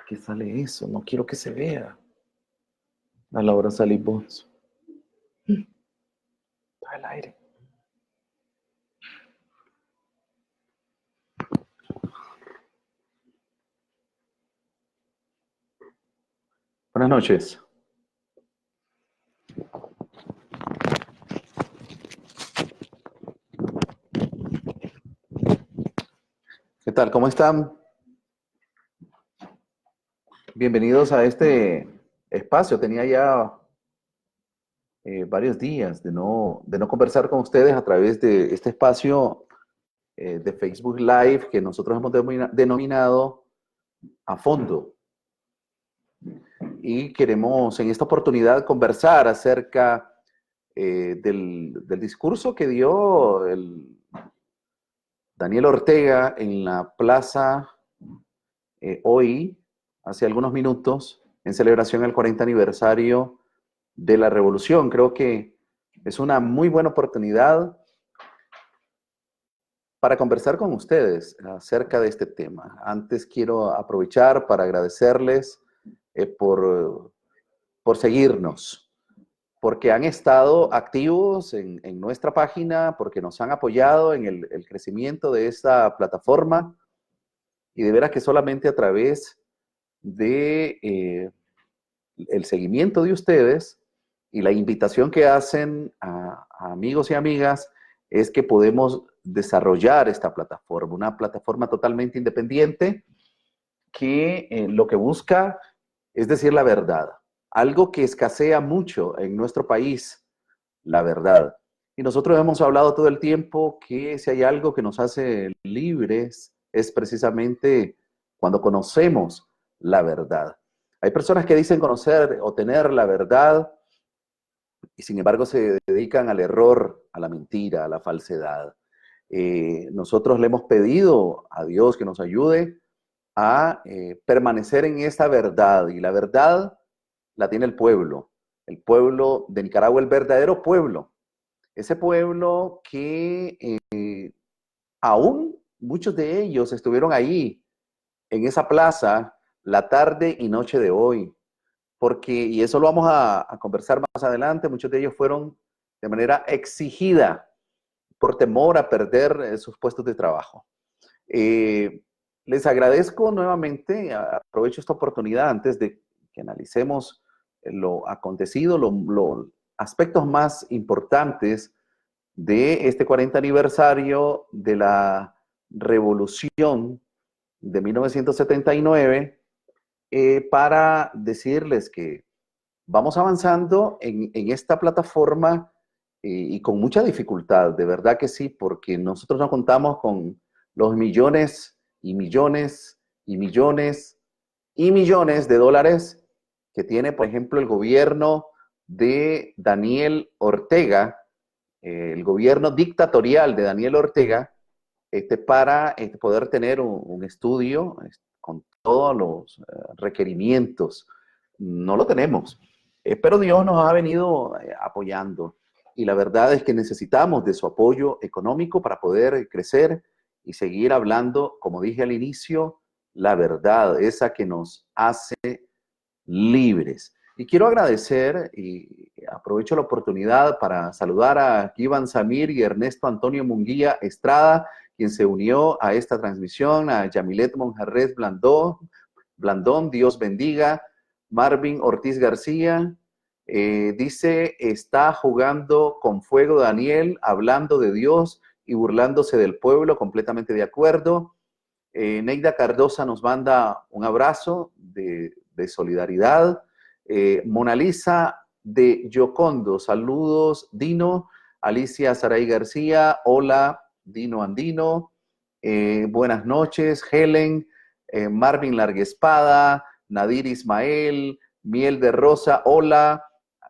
¿Para qué sale eso? No quiero que se vea. A la hora salí vos. Está el aire. Buenas noches. ¿Qué tal? ¿Cómo están? Bienvenidos a este espacio. Tenía ya varios días de no conversar con ustedes a través de este espacio de Facebook Live que nosotros hemos denominado A Fondo. Y queremos en esta oportunidad conversar acerca del discurso que dio el Daniel Ortega en la plaza hoy, hace algunos minutos, en celebración al 40 aniversario de la Revolución. Creo que es una muy buena oportunidad para conversar con ustedes acerca de este tema. Antes quiero aprovechar para agradecerles por seguirnos, porque han estado activos en nuestra página, porque nos han apoyado en el crecimiento de esta plataforma, y de veras que solamente a través de el seguimiento de ustedes y la invitación que hacen a amigos y amigas es que podemos desarrollar esta plataforma, una plataforma totalmente independiente que lo que busca es decir la verdad, algo que escasea mucho en nuestro país, la verdad. Y nosotros hemos hablado todo el tiempo que si hay algo que nos hace libres es precisamente cuando conocemos la verdad. Hay personas que dicen conocer o tener la verdad y sin embargo se dedican al error, a la mentira, a la falsedad. Nosotros le hemos pedido a Dios que nos ayude a permanecer en esta verdad, y la verdad la tiene el pueblo de Nicaragua, el verdadero pueblo, ese pueblo que aún muchos de ellos estuvieron ahí en esa plaza la tarde y noche de hoy, porque, y eso lo vamos a conversar más adelante, muchos de ellos fueron de manera exigida por temor a perder sus puestos de trabajo. Les agradezco nuevamente, aprovecho esta oportunidad antes de que analicemos lo acontecido, los aspectos más importantes de este 40 aniversario de la Revolución de 1979, para decirles que vamos avanzando en esta plataforma y con mucha dificultad, de verdad que sí, porque nosotros no contamos con los millones y millones y millones y millones de dólares que tiene, por ejemplo, el gobierno de Daniel Ortega, el gobierno dictatorial de Daniel Ortega, para poder tener un estudio con todos los requerimientos. No lo tenemos, pero Dios nos ha venido apoyando, y la verdad es que necesitamos de su apoyo económico para poder crecer y seguir hablando, como dije al inicio, la verdad, esa que nos hace libres. Y quiero agradecer, y aprovecho la oportunidad para saludar a Kivan Samir y Ernesto Antonio Munguía Estrada, quien se unió a esta transmisión, a Yamilet Monjarres Blandón, Dios bendiga, Marvin Ortiz García, dice, está jugando con fuego Daniel, hablando de Dios y burlándose del pueblo, completamente de acuerdo. Neida Cardosa nos manda un abrazo de solidaridad. Mona Lisa de Yocondo, saludos Dino. Alicia Saray García, hola Dino Andino. Buenas noches, Helen. Marvin Larguespada, Nadir Ismael, Miel de Rosa, hola.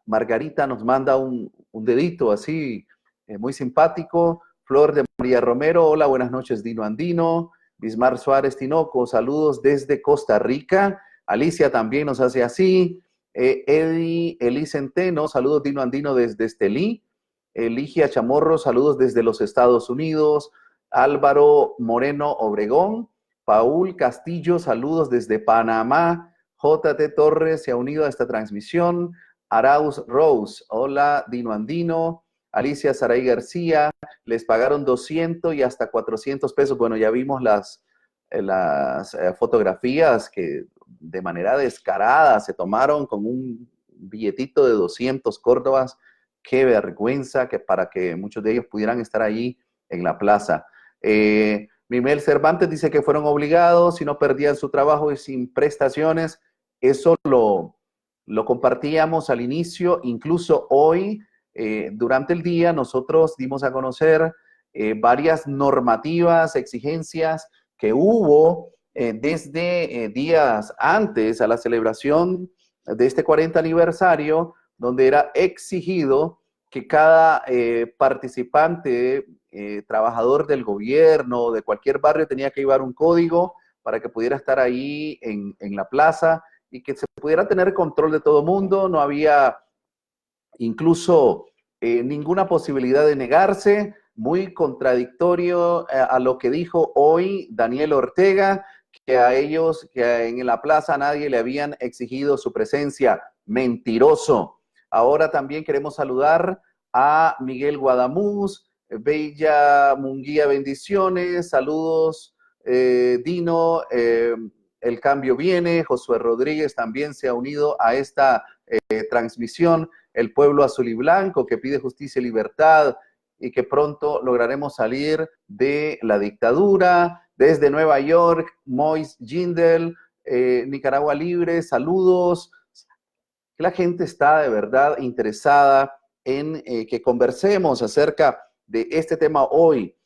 Margarita nos manda un dedito así, muy simpático. Flor de María Romero, hola, buenas noches Dino Andino. Bismar Suárez Tinoco, saludos desde Costa Rica. Alicia también nos hace así. Eli Centeno, saludos Dino Andino desde Estelí. Ligia Chamorro, saludos desde los Estados Unidos. Álvaro Moreno Obregón, Paul Castillo, saludos desde Panamá. JT Torres se ha unido a esta transmisión. Arauz Rose, hola, Dino Andino. Alicia Saray García, les pagaron 200 y hasta 400 pesos. Bueno, ya vimos las fotografías que de manera descarada se tomaron con un billetito de 200 córdobas. Qué vergüenza que para que muchos de ellos pudieran estar allí en la plaza. Mimel Cervantes dice que fueron obligados y no perdían su trabajo y sin prestaciones. Eso lo compartíamos al inicio, incluso hoy, durante el día, nosotros dimos a conocer varias normativas, exigencias que hubo desde días antes a la celebración de este 40 aniversario, donde era exigido que cada participante, trabajador del gobierno, de cualquier barrio, tenía que llevar un código para que pudiera estar ahí en la plaza y que se pudiera tener control de todo mundo. No había incluso ninguna posibilidad de negarse. Muy contradictorio a lo que dijo hoy Daniel Ortega, que a ellos, que en la plaza nadie le habían exigido su presencia. Mentiroso. Ahora también queremos saludar a Miguel Guadamuz, Bella Munguía, bendiciones, saludos, Dino, el cambio viene. Josué Rodríguez también se ha unido a esta transmisión. El pueblo azul y blanco que pide justicia y libertad y que pronto lograremos salir de la dictadura. Desde Nueva York, Mois Jindel, Nicaragua Libre, saludos. La gente está de verdad interesada en que conversemos acerca de este tema hoy.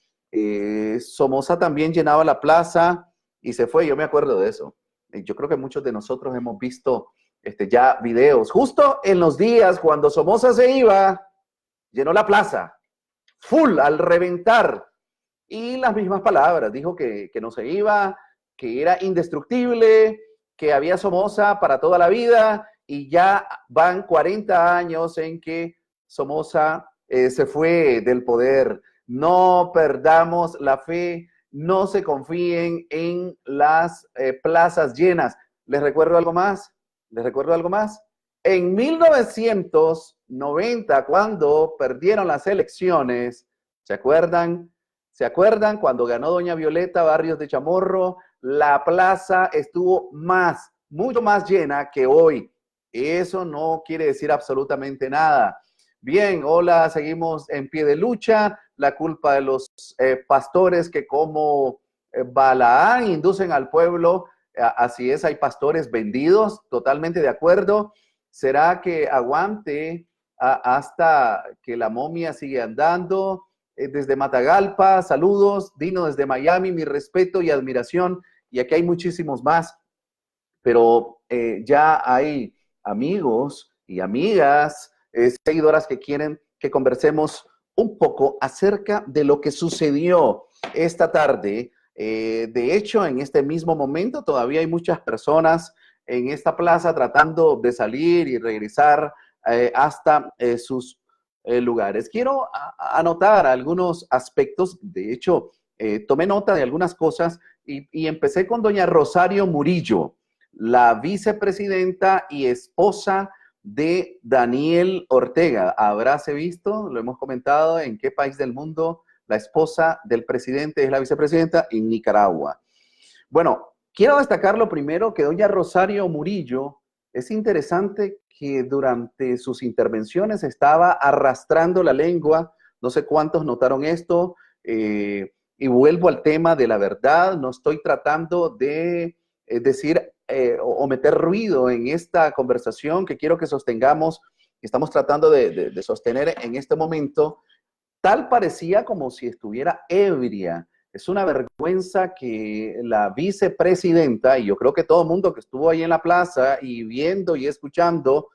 Somoza también llenaba la plaza y se fue, yo me acuerdo de eso. Yo creo que muchos de nosotros hemos visto ya videos. Justo en los días cuando Somoza se iba, llenó la plaza, full, al reventar. Y las mismas palabras, dijo que no se iba, que era indestructible, que había Somoza para toda la vida, y ya van 40 años en que Somoza se fue del poder. No perdamos la fe, no se confíen en las plazas llenas. ¿Les recuerdo algo más? ¿Les recuerdo algo más? En 1990, cuando perdieron las elecciones, ¿se acuerdan? ¿Se acuerdan cuando ganó doña Violeta Barrios de Chamorro? La plaza estuvo mucho más llena que hoy. Eso no quiere decir absolutamente nada. Bien, hola, seguimos en pie de lucha. La culpa de los pastores que como Balaán inducen al pueblo. Así es, hay pastores vendidos, totalmente de acuerdo. ¿Será que aguante hasta que la momia sigue andando? Desde Matagalpa, saludos. Dino desde Miami, mi respeto y admiración. Y aquí hay muchísimos más, pero ya hay amigos y amigas, seguidoras que quieren que conversemos un poco acerca de lo que sucedió esta tarde. De hecho, en este mismo momento todavía hay muchas personas en esta plaza tratando de salir y regresar hasta sus lugares. Quiero anotar algunos aspectos. De hecho, tomé nota de algunas cosas y empecé con doña Rosario Murillo, la vicepresidenta y esposa de Daniel Ortega. Habráse visto, lo hemos comentado, en qué país del mundo la esposa del presidente es la vicepresidenta, en Nicaragua. Bueno, quiero destacar lo primero, que doña Rosario Murillo, es interesante que durante sus intervenciones estaba arrastrando la lengua. No sé cuántos notaron esto. Y vuelvo al tema de la verdad. No estoy tratando de decir o meter ruido en esta conversación que quiero que sostengamos. Estamos tratando de sostener en este momento. Tal parecía como si estuviera ebria. Es una vergüenza que la vicepresidenta, y yo creo que todo el mundo que estuvo ahí en la plaza y viendo y escuchando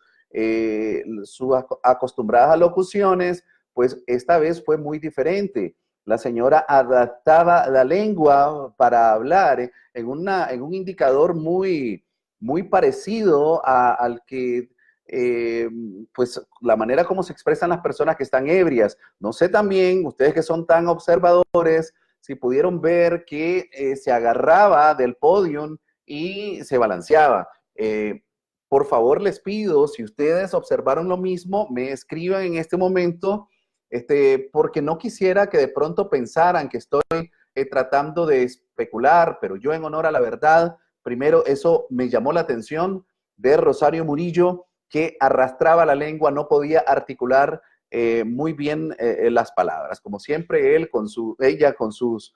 sus acostumbradas alocuciones, pues esta vez fue muy diferente. La señora adaptaba la lengua para hablar en un indicador muy parecido al que pues la manera como se expresan las personas que están ebrias. No sé también, ustedes que son tan observadores, si pudieron ver que se agarraba del podium y se balanceaba. Por favor, les pido, si ustedes observaron lo mismo, me escriban en este momento, porque no quisiera que de pronto pensaran que estoy tratando de especular, pero yo en honor a la verdad, primero eso me llamó la atención de Rosario Murillo, que arrastraba la lengua, no podía articular muy bien las palabras. Como siempre, ella con sus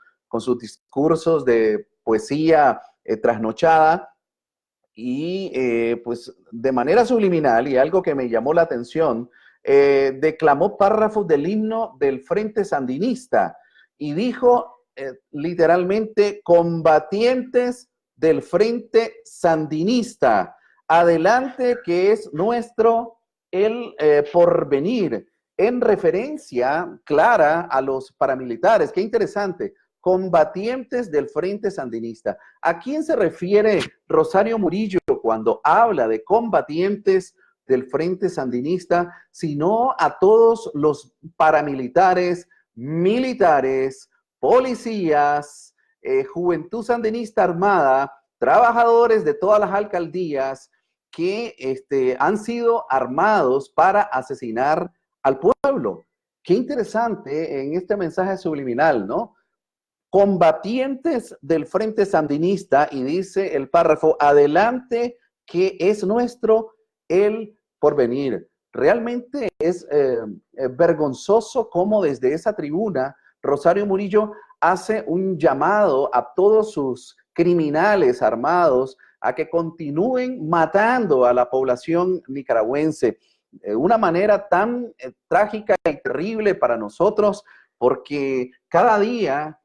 discursos de poesía trasnochada, y pues de manera subliminal, y algo que me llamó la atención, declamó párrafos del himno del Frente Sandinista y dijo literalmente: combatientes del Frente Sandinista, adelante que es nuestro el porvenir, en referencia clara a los paramilitares. Qué interesante. Combatientes del Frente Sandinista. ¿A quién se refiere Rosario Murillo cuando habla de combatientes del Frente Sandinista? Sino a todos los paramilitares, militares, policías, juventud sandinista armada, trabajadores de todas las alcaldías que han sido armados para asesinar al pueblo. Qué interesante en este mensaje subliminal, ¿no? Combatientes del Frente Sandinista, y dice el párrafo: adelante que es nuestro el porvenir. Realmente es vergonzoso cómo desde esa tribuna Rosario Murillo hace un llamado a todos sus criminales armados a que continúen matando a la población nicaragüense. Una manera tan trágica y terrible para nosotros, porque cada día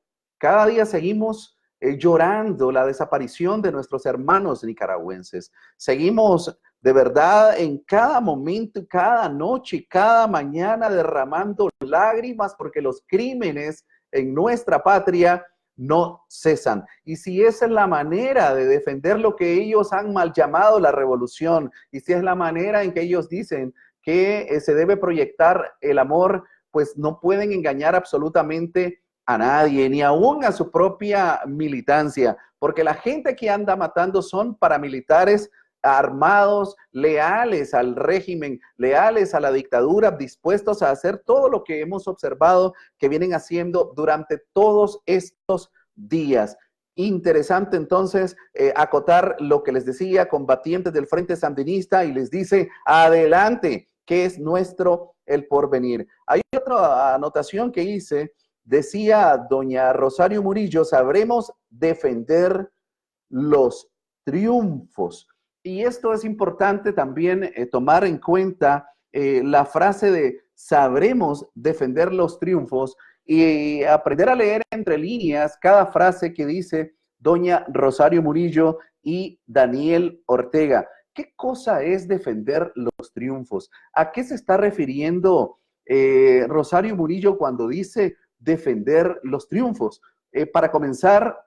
seguimos llorando la desaparición de nuestros hermanos nicaragüenses. Seguimos de verdad en cada momento, cada noche, cada mañana derramando lágrimas porque los crímenes en nuestra patria no cesan. Y si esa es la manera de defender lo que ellos han mal llamado la revolución, y si es la manera en que ellos dicen que se debe proyectar el amor, pues no pueden engañar absolutamente a nadie, ni aún a su propia militancia, porque la gente que anda matando son paramilitares armados, leales al régimen, leales a la dictadura, dispuestos a hacer todo lo que hemos observado que vienen haciendo durante todos estos días. Interesante entonces acotar lo que les decía, combatientes del Frente Sandinista, y les dice: adelante, que es nuestro el porvenir. Hay otra anotación que hice. Decía doña Rosario Murillo: sabremos defender los triunfos. Y esto es importante también tomar en cuenta la frase de sabremos defender los triunfos, y aprender a leer entre líneas cada frase que dice doña Rosario Murillo y Daniel Ortega. ¿Qué cosa es defender los triunfos? ¿A qué se está refiriendo Rosario Murillo cuando dice defender los triunfos? Para comenzar,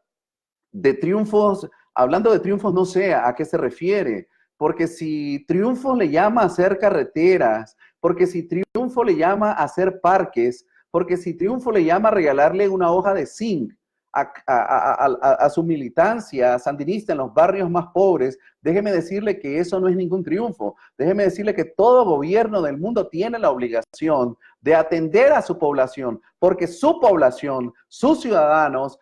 de triunfos, hablando de triunfos, no sé a qué se refiere, porque si triunfo le llama a hacer carreteras, porque si triunfo le llama a hacer parques, porque si triunfo le llama a regalarle una hoja de zinc a su militancia sandinista en los barrios más pobres, déjeme decirle que eso no es ningún triunfo. Déjeme decirle que todo gobierno del mundo tiene la obligación de atender a su población, porque su población, sus ciudadanos,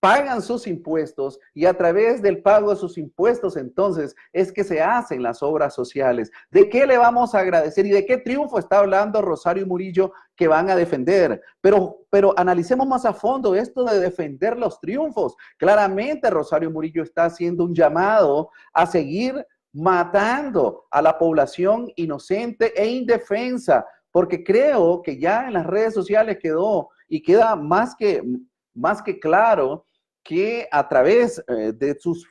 pagan sus impuestos, y a través del pago de sus impuestos entonces es que se hacen las obras sociales. ¿De qué le vamos a agradecer y de qué triunfo está hablando Rosario Murillo que van a defender? Pero analicemos más a fondo esto de defender los triunfos. Claramente Rosario Murillo está haciendo un llamado a seguir matando a la población inocente e indefensa, porque creo que ya en las redes sociales queda más que claro que a través de sus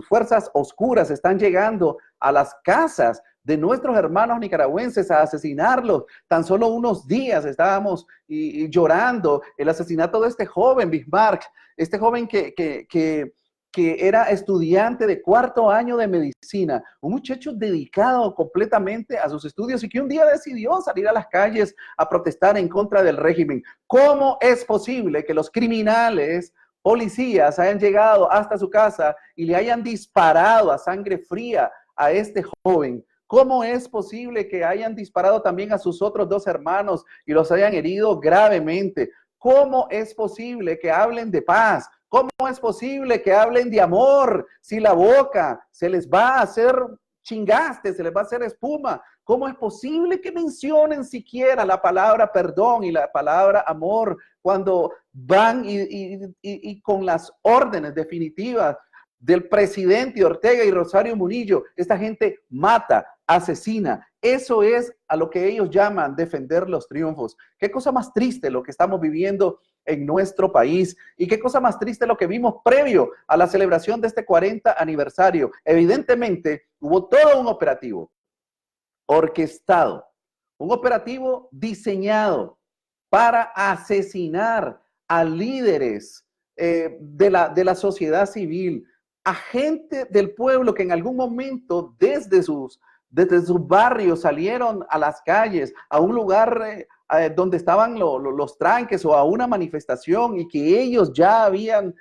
fuerzas oscuras están llegando a las casas de nuestros hermanos nicaragüenses a asesinarlos. Tan solo unos días estábamos llorando el asesinato de este joven Bismarck, este joven que que era estudiante de 4º año de medicina, un muchacho dedicado completamente a sus estudios y que un día decidió salir a las calles a protestar en contra del régimen. ¿Cómo es posible que los criminales, policías, hayan llegado hasta su casa y le hayan disparado a sangre fría a este joven? ¿Cómo es posible que hayan disparado también a sus otros 2 hermanos y los hayan herido gravemente? ¿Cómo es posible que hablen de paz? ¿Cómo es posible que hablen de amor si la boca se les va a hacer chingaste, se les va a hacer espuma? ¿Cómo es posible que mencionen siquiera la palabra perdón y la palabra amor cuando van y con las órdenes definitivas del presidente Ortega y Rosario Murillo, esta gente mata, asesina? Eso es a lo que ellos llaman defender los triunfos. Qué cosa más triste lo que estamos viviendo en nuestro país, y qué cosa más triste lo que vimos previo a la celebración de este 40 aniversario. Evidentemente hubo todo un operativo orquestado, un operativo diseñado para asesinar a líderes de la sociedad civil, a gente del pueblo que en algún momento desde sus barrios salieron a las calles, a un lugar donde estaban los tranques o a una manifestación, y que ellos ya habían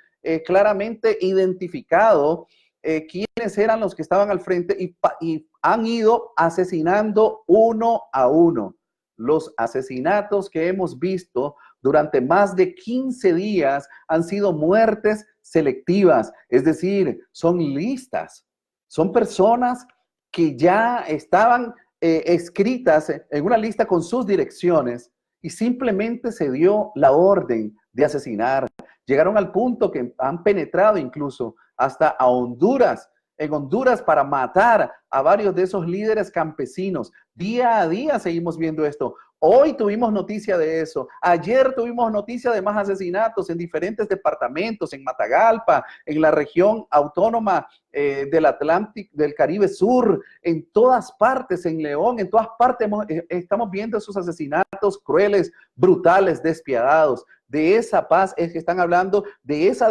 claramente identificado quiénes eran los que estaban al frente, y han ido asesinando uno a uno. Los asesinatos que hemos visto durante más de 15 días han sido muertes selectivas, es decir, son listas, son personas que ya estaban escritas en una lista con sus direcciones y simplemente se dio la orden de asesinar. Llegaron al punto que han penetrado incluso hasta a Honduras, en Honduras, para matar a varios de esos líderes campesinos. Día a día seguimos viendo esto. Hoy tuvimos noticia de eso. Ayer tuvimos noticia de más asesinatos en diferentes departamentos, en Matagalpa, en la región autónoma del Atlántico, del Caribe Sur, en todas partes, en León, en todas partes estamos viendo esos asesinatos crueles, brutales, despiadados. De esa paz es que están hablando, de esa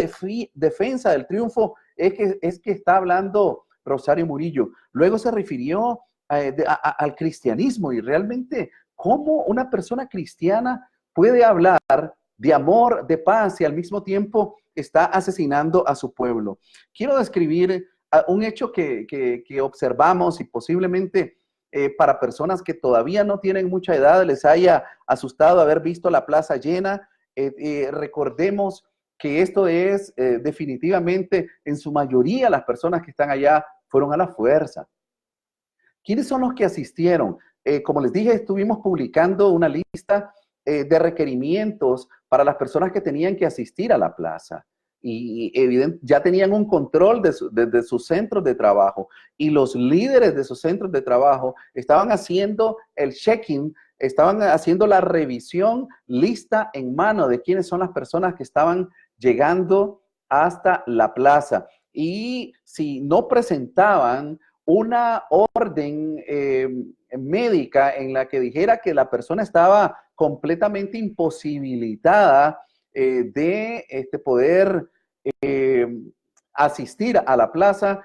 defensa del triunfo es que está hablando Rosario Murillo. Luego se refirió al cristianismo, y realmente, ¿cómo una persona cristiana puede hablar de amor, de paz, y al mismo tiempo está asesinando a su pueblo? Quiero describir un hecho que observamos, y posiblemente para personas que todavía no tienen mucha edad les haya asustado haber visto la plaza llena. Recordemos que esto es definitivamente, en su mayoría, las personas que están allá fueron a la fuerza. ¿Quiénes son los que asistieron? Como les dije, estuvimos publicando una lista de requerimientos para las personas que tenían que asistir a la plaza. Y ya tenían un control de sus centros de trabajo, y los líderes de sus centros de trabajo estaban haciendo el check-in, estaban haciendo la revisión, lista en mano de quiénes son las personas que estaban llegando hasta la plaza. Y si no presentaban una orden médica en la que dijera que la persona estaba completamente imposibilitada de poder asistir a la plaza,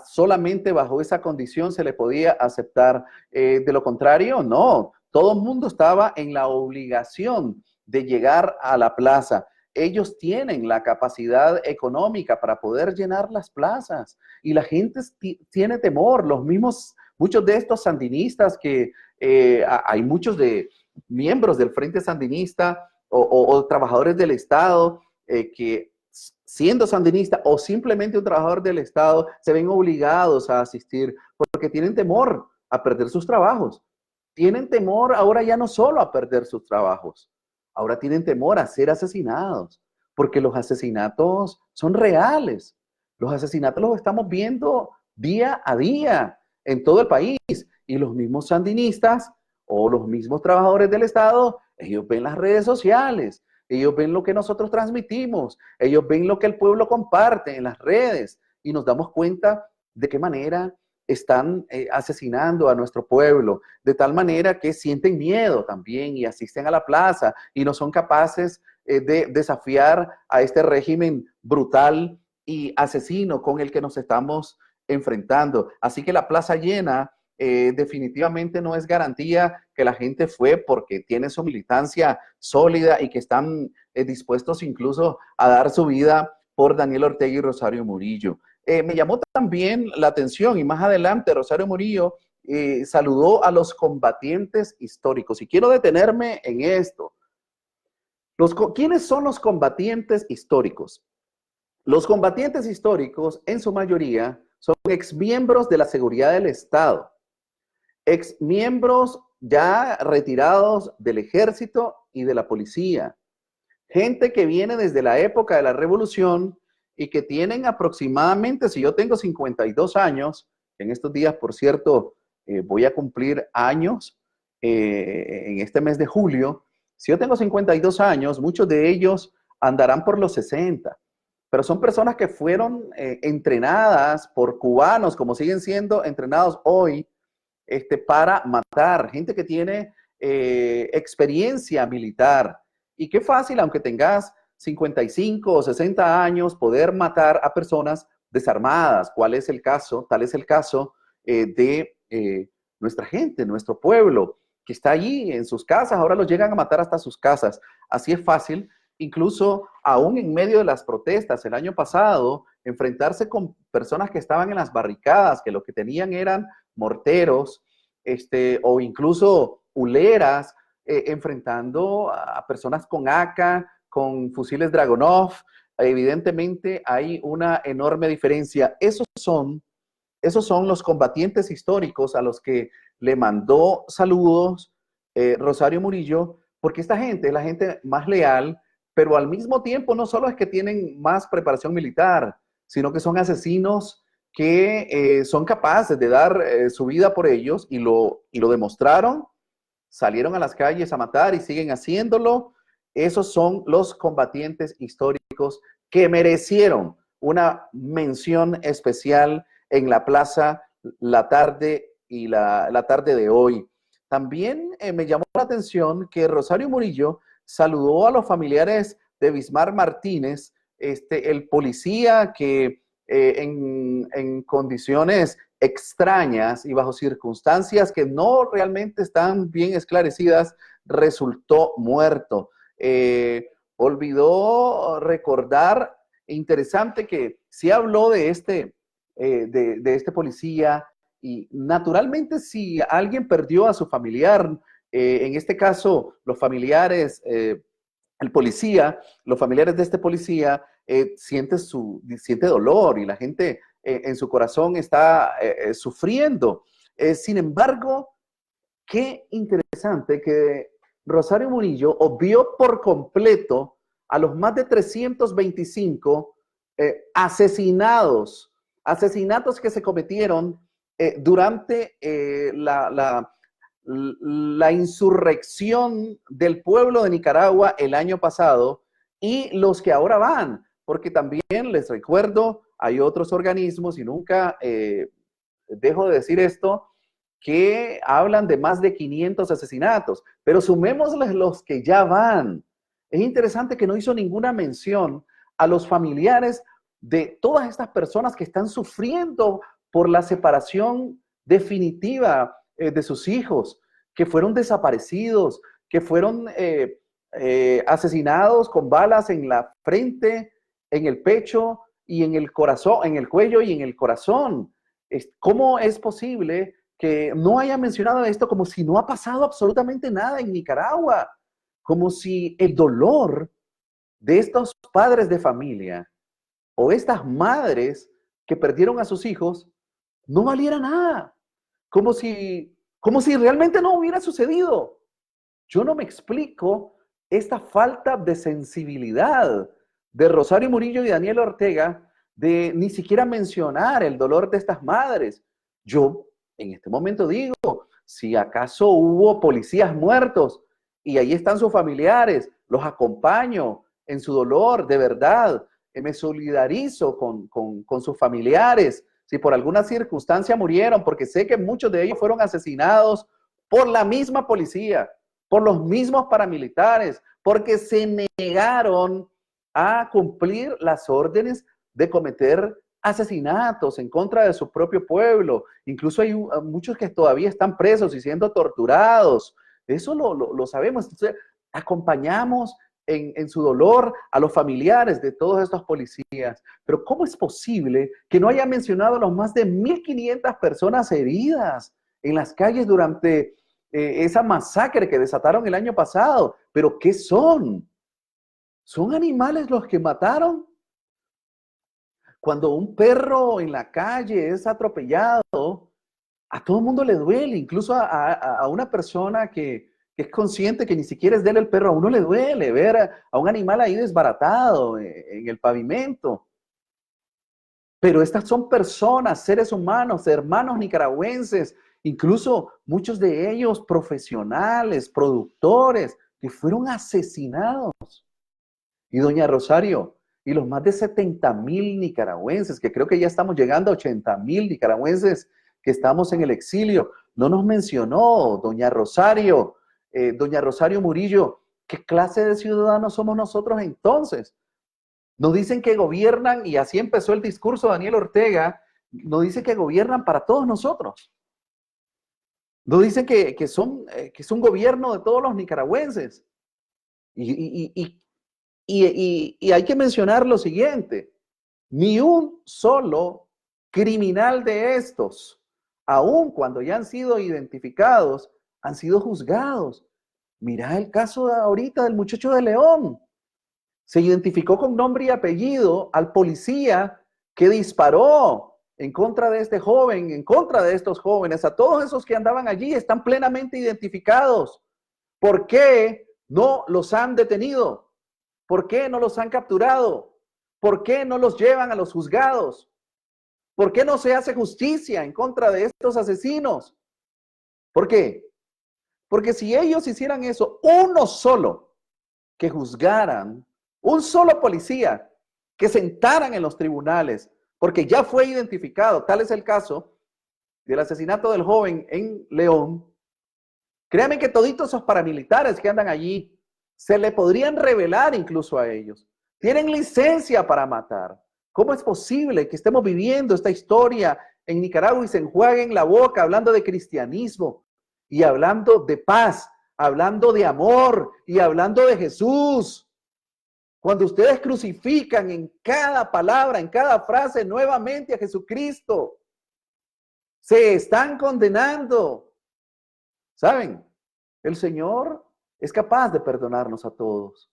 solamente bajo esa condición se le podía aceptar. De lo contrario, no. Todo el mundo estaba en la obligación de llegar a la plaza. Ellos tienen la capacidad económica para poder llenar las plazas, y la gente tiene temor. Muchos de estos sandinistas hay muchos de miembros del Frente Sandinista o trabajadores del Estado que, siendo sandinista o simplemente un trabajador del Estado, se ven obligados a asistir porque tienen temor a perder sus trabajos. Tienen temor ahora ya no solo a perder sus trabajos, ahora tienen temor a ser asesinados, porque los asesinatos son reales. Los asesinatos los estamos viendo día a día en todo el país, y los mismos sandinistas o los mismos trabajadores del Estado, ellos ven las redes sociales, ellos ven lo que nosotros transmitimos, ellos ven lo que el pueblo comparte en las redes, y nos damos cuenta de qué manera están asesinando a nuestro pueblo, de tal manera que sienten miedo también y asisten a la plaza y no son capaces de desafiar a este régimen brutal y asesino con el que nos estamos enfrentando. Así que la plaza llena definitivamente no es garantía que la gente fue porque tiene su militancia sólida y que están dispuestos incluso a dar su vida por Daniel Ortega y Rosario Murillo. Me llamó también la atención y más adelante Rosario Murillo saludó a los combatientes históricos. Y quiero detenerme en esto. ¿Quiénes son los combatientes históricos? Los combatientes históricos, en su mayoría, son exmiembros de la seguridad del Estado, exmiembros ya retirados del ejército y de la policía, gente que viene desde la época de la Revolución y que tienen aproximadamente, si yo tengo 52 años, en estos días, por cierto, voy a cumplir años en este mes de julio. Si yo tengo 52 años, muchos de ellos andarán por los 60, pero son personas que fueron entrenadas por cubanos, como siguen siendo entrenados hoy, para matar, gente que tiene experiencia militar. Y qué fácil, aunque tengas 55 o 60 años, poder matar a personas desarmadas. ¿Cuál es el caso? Tal es el caso de nuestra gente, nuestro pueblo, que está allí en sus casas, ahora los llegan a matar hasta sus casas. Así es fácil, incluso aún en medio de las protestas el año pasado, enfrentarse con personas que estaban en las barricadas, que lo que tenían eran morteros, o incluso huleras, enfrentando a personas con AK, con fusiles Dragunov. Evidentemente hay una enorme diferencia. Esos son los combatientes históricos a los que le mandó saludos Rosario Murillo, porque esta gente es la gente más leal, pero al mismo tiempo no solo es que tienen más preparación militar, sino que son asesinos que son capaces de dar su vida por ellos y lo demostraron, salieron a las calles a matar y siguen haciéndolo. Esos son los combatientes históricos que merecieron una mención especial en la plaza la tarde y la tarde de hoy. También me llamó la atención que Rosario Murillo saludó a los familiares de Bismar Martínez, el policía que en condiciones extrañas y bajo circunstancias que no realmente están bien esclarecidas, resultó muerto. Olvidó recordar, interesante que sí habló de este policía, y naturalmente si alguien perdió a su familiar, en este caso los familiares, el policía, los familiares de este policía siente dolor y la gente en su corazón está sufriendo. Sin embargo, qué interesante que Rosario Murillo obvió por completo a los más de 325 asesinatos que se cometieron durante la insurrección del pueblo de Nicaragua el año pasado y los que ahora van, porque también les recuerdo, hay otros organismos y nunca dejo de decir esto, que hablan de más de 500 asesinatos, pero sumémosles los que ya van. Es interesante que no hizo ninguna mención a los familiares de todas estas personas que están sufriendo por la separación definitiva de sus hijos, que fueron desaparecidos, que fueron asesinados con balas en la frente, en el pecho y en el corazón, en el cuello y en el corazón. ¿Cómo es posible que no haya mencionado esto como si no ha pasado absolutamente nada en Nicaragua? Como si el dolor de estos padres de familia o estas madres que perdieron a sus hijos no valiera nada. Como si realmente no hubiera sucedido. Yo no me explico esta falta de sensibilidad de Rosario Murillo y Daniel Ortega de ni siquiera mencionar el dolor de estas madres. Yo en este momento digo, si acaso hubo policías muertos y ahí están sus familiares, los acompaño en su dolor, de verdad, me solidarizo con sus familiares. Si por alguna circunstancia murieron, porque sé que muchos de ellos fueron asesinados por la misma policía, por los mismos paramilitares, porque se negaron a cumplir las órdenes de cometer asesinatos en contra de su propio pueblo. Incluso hay muchos que todavía están presos y siendo torturados. Eso lo sabemos. Entonces, acompañamos en su dolor a los familiares de todos estos policías. Pero ¿cómo es posible que no haya mencionado a los más de 1.500 personas heridas en las calles durante esa masacre que desataron el año pasado? ¿Pero qué son? ¿Son animales los que mataron? Cuando un perro en la calle es atropellado, a todo el mundo le duele, incluso a una persona que es consciente que ni siquiera es de él el perro, a uno le duele ver a un animal ahí desbaratado en el pavimento. Pero estas son personas, seres humanos, hermanos nicaragüenses, incluso muchos de ellos profesionales, productores, que fueron asesinados. Y doña Rosario, y los más de 70,000 nicaragüenses, que creo que ya estamos llegando a 80,000 nicaragüenses que estamos en el exilio, no nos mencionó doña Rosario Murillo, ¿qué clase de ciudadanos somos nosotros entonces? Nos dicen que gobiernan, y así empezó el discurso de Daniel Ortega, nos dicen que gobiernan para todos nosotros. Nos dicen que es un gobierno de todos los nicaragüenses. Y hay que mencionar lo siguiente, ni un solo criminal de estos, aun cuando ya han sido identificados, han sido juzgados. Mira el caso de ahorita del muchacho de León. Se identificó con nombre y apellido al policía que disparó en contra de este joven, en contra de estos jóvenes. A todos esos que andaban allí están plenamente identificados. ¿Por qué no los han detenido? ¿Por qué no los han capturado? ¿Por qué no los llevan a los juzgados? ¿Por qué no se hace justicia en contra de estos asesinos? ¿Por qué? Porque si ellos hicieran eso, uno solo que juzgaran, un solo policía que sentaran en los tribunales, porque ya fue identificado, tal es el caso del asesinato del joven en León, créanme que toditos esos paramilitares que andan allí, se le podrían revelar incluso a ellos. Tienen licencia para matar. ¿Cómo es posible que estemos viviendo esta historia en Nicaragua y se enjuaguen la boca hablando de cristianismo y hablando de paz, hablando de amor y hablando de Jesús? Cuando ustedes crucifican en cada palabra, en cada frase nuevamente a Jesucristo, se están condenando. ¿Saben? El Señor es capaz de perdonarnos a todos.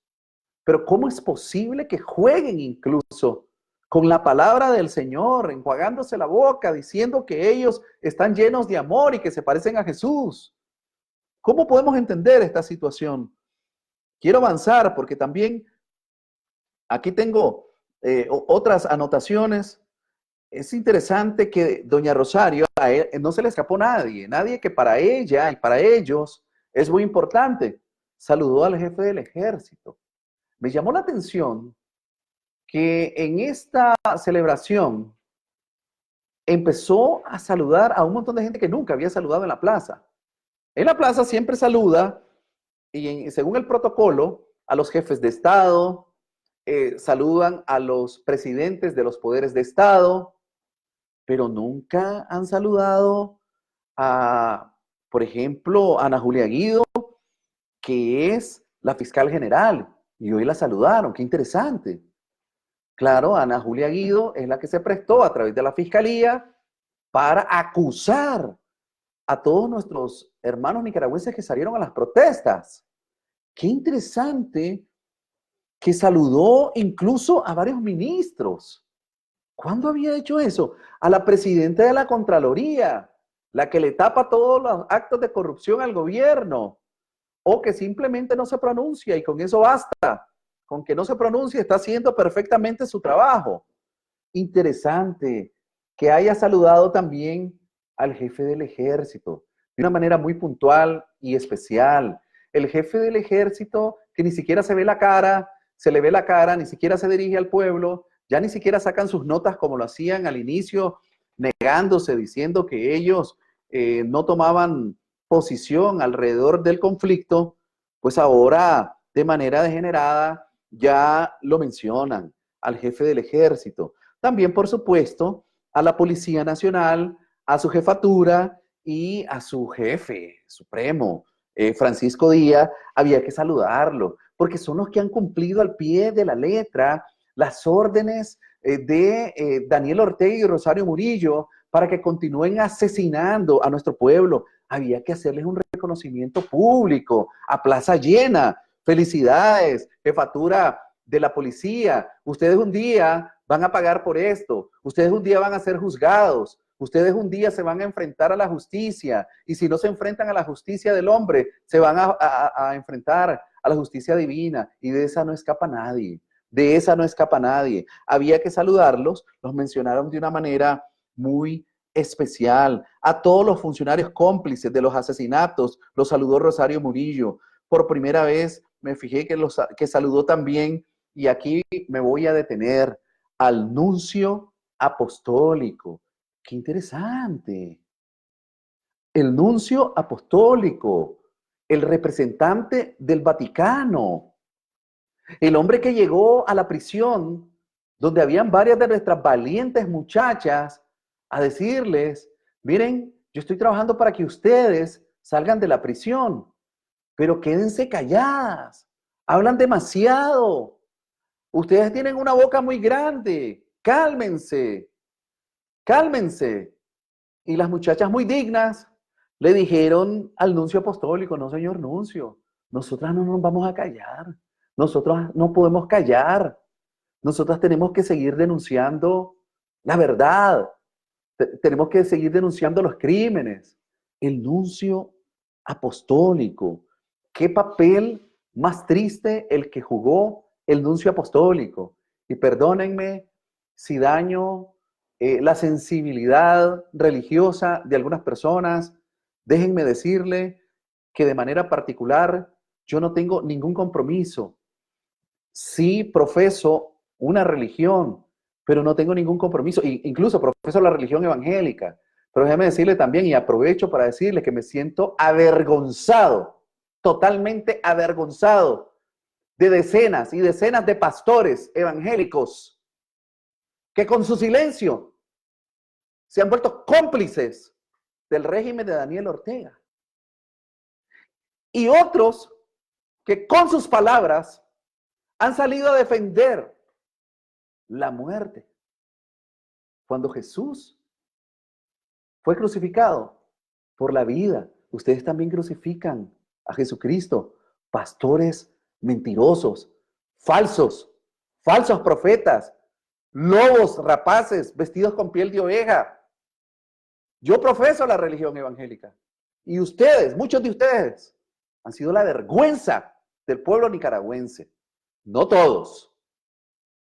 Pero ¿cómo es posible que jueguen incluso con la palabra del Señor, enjuagándose la boca, diciendo que ellos están llenos de amor y que se parecen a Jesús? ¿Cómo podemos entender esta situación? Quiero avanzar porque también aquí tengo otras anotaciones. Es interesante que doña Rosario, a él, no se le escapó nadie que para ella y para ellos es muy importante. Saludó al jefe del ejército. Me llamó la atención que en esta celebración empezó a saludar a un montón de gente que nunca había saludado en la plaza. En la plaza siempre saluda, y según el protocolo, a los jefes de Estado, saludan a los presidentes de los poderes de Estado, pero nunca han saludado a, por ejemplo, a Ana Julia Guido, que es la fiscal general, y hoy la saludaron. Qué interesante. Claro, Ana Julia Guido es la que se prestó a través de la fiscalía para acusar a todos nuestros hermanos nicaragüenses que salieron a las protestas. Qué interesante que saludó incluso a varios ministros. ¿Cuándo había hecho eso? A la presidenta de la Contraloría, la que le tapa todos los actos de corrupción al gobierno, o que simplemente no se pronuncia y con eso basta. Con que no se pronuncie está haciendo perfectamente su trabajo. Interesante que haya saludado también al jefe del ejército de una manera muy puntual y especial. El jefe del ejército que ni siquiera se ve la cara, se le ve la cara, ni siquiera se dirige al pueblo, ya ni siquiera sacan sus notas como lo hacían al inicio, negándose, diciendo que ellos no tomaban posición alrededor del conflicto, pues ahora de manera degenerada ya lo mencionan al jefe del ejército. también, por supuesto, a la Policía Nacional, a su jefatura y a su jefe supremo, Francisco Díaz. Había que saludarlo, porque son los que han cumplido al pie de la letra las órdenes de Daniel Ortega y Rosario Murillo para que continúen asesinando a nuestro pueblo. Había que hacerles un reconocimiento público, a plaza llena. Felicidades, jefatura de la policía. Ustedes un día van a pagar por esto. Ustedes un día van a ser juzgados. Ustedes un día se van a enfrentar a la justicia. Y si no se enfrentan a la justicia del hombre, se van a enfrentar a la justicia divina. Y de esa no escapa nadie. De esa no escapa nadie. Había que saludarlos. Los mencionaron de una manera muy especial. A todos los funcionarios cómplices de los asesinatos los saludó Rosario Murillo. Por primera vez me fijé que saludó también, y aquí me voy a detener, al nuncio apostólico. ¡Qué interesante! El nuncio apostólico, el representante del Vaticano, el hombre que llegó a la prisión donde habían varias de nuestras valientes muchachas a decirles, miren, yo estoy trabajando para que ustedes salgan de la prisión, pero quédense calladas, hablan demasiado, ustedes tienen una boca muy grande, cálmense, cálmense. Y las muchachas muy dignas le dijeron al nuncio apostólico, no señor nuncio, nosotras no nos vamos a callar, nosotros no podemos callar, nosotras tenemos que seguir denunciando la verdad, tenemos que seguir denunciando los crímenes. El nuncio apostólico, qué papel más triste el que jugó el nuncio apostólico. Y perdónenme si daño la sensibilidad religiosa de algunas personas. Déjenme decirle que de manera particular yo no tengo ningún compromiso. Sí profeso una religión, pero no tengo ningún compromiso. Incluso profeso la religión evangélica. Pero déjeme decirle también, y aprovecho para decirle que me siento avergonzado, totalmente avergonzado de decenas y decenas de pastores evangélicos que con su silencio se han vuelto cómplices del régimen de Daniel Ortega. Y otros que con sus palabras han salido a defender la muerte. Cuando Jesús fue crucificado por la vida, ustedes también crucifican a Jesucristo. Pastores mentirosos, falsos, falsos profetas, lobos rapaces vestidos con piel de oveja. Yo profeso la religión evangélica. Y ustedes, muchos de ustedes, han sido la vergüenza del pueblo nicaragüense. No todos.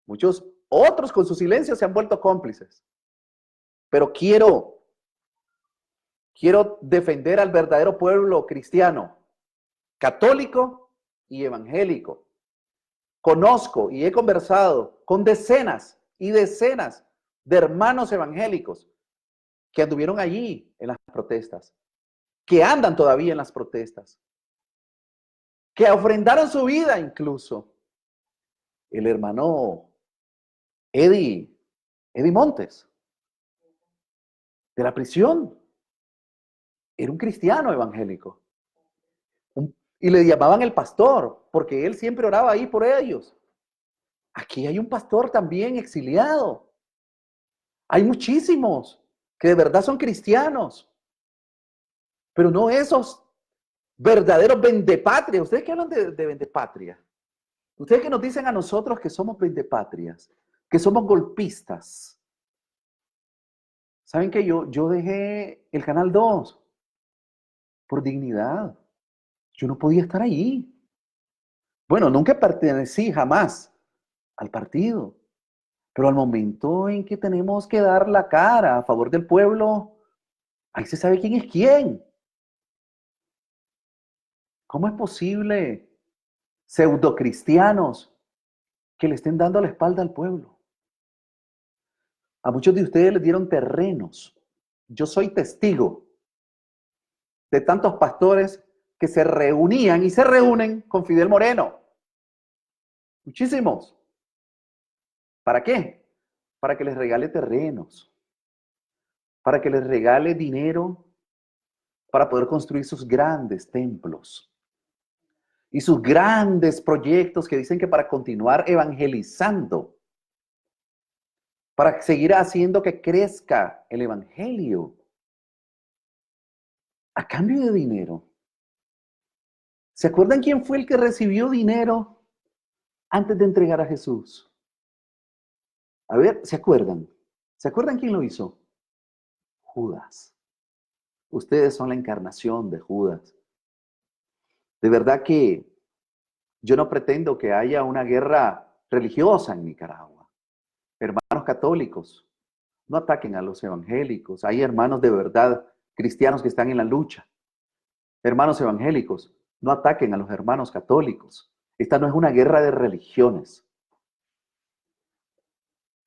Muchos otros con su silencio se han vuelto cómplices. Pero quiero defender al verdadero pueblo cristiano, católico y evangélico. Conozco y he conversado con decenas y decenas de hermanos evangélicos que anduvieron allí en las protestas, que andan todavía en las protestas, que ofrendaron su vida incluso. El hermano Eddie Montes, de la prisión, era un cristiano evangélico. Y le llamaban el pastor, porque él siempre oraba ahí por ellos. Aquí hay un pastor también exiliado. Hay muchísimos que de verdad son cristianos, pero no esos verdaderos vendepatrias. Ustedes que hablan de vendepatria, ustedes que nos dicen a nosotros que somos vendepatrias, que somos golpistas. ¿Saben que yo dejé el Canal 2 por dignidad? Yo no podía estar ahí. Bueno, nunca pertenecí jamás al partido, pero al momento en que tenemos que dar la cara a favor del pueblo, ahí se sabe quién es quién. ¿Cómo es posible pseudocristianos que le estén dando la espalda al pueblo? A muchos de ustedes les dieron terrenos. Yo soy testigo de tantos pastores que se reunían y se reúnen con Fidel Moreno. Muchísimos. ¿Para qué? para que les regale terrenos, para que les regale dinero para poder construir sus grandes templos y sus grandes proyectos que dicen que para continuar evangelizando, para seguir haciendo que crezca el evangelio a cambio de dinero. ¿Se acuerdan quién fue el que recibió dinero antes de entregar a Jesús? A ver, ¿se acuerdan? ¿Se acuerdan quién lo hizo? Judas. Ustedes son la encarnación de Judas. De verdad que yo no pretendo que haya una guerra religiosa en Nicaragua. Hermanos católicos, no ataquen a los evangélicos. Hay hermanos de verdad, cristianos que están en la lucha. Hermanos evangélicos, no ataquen a los hermanos católicos. Esta no es una guerra de religiones.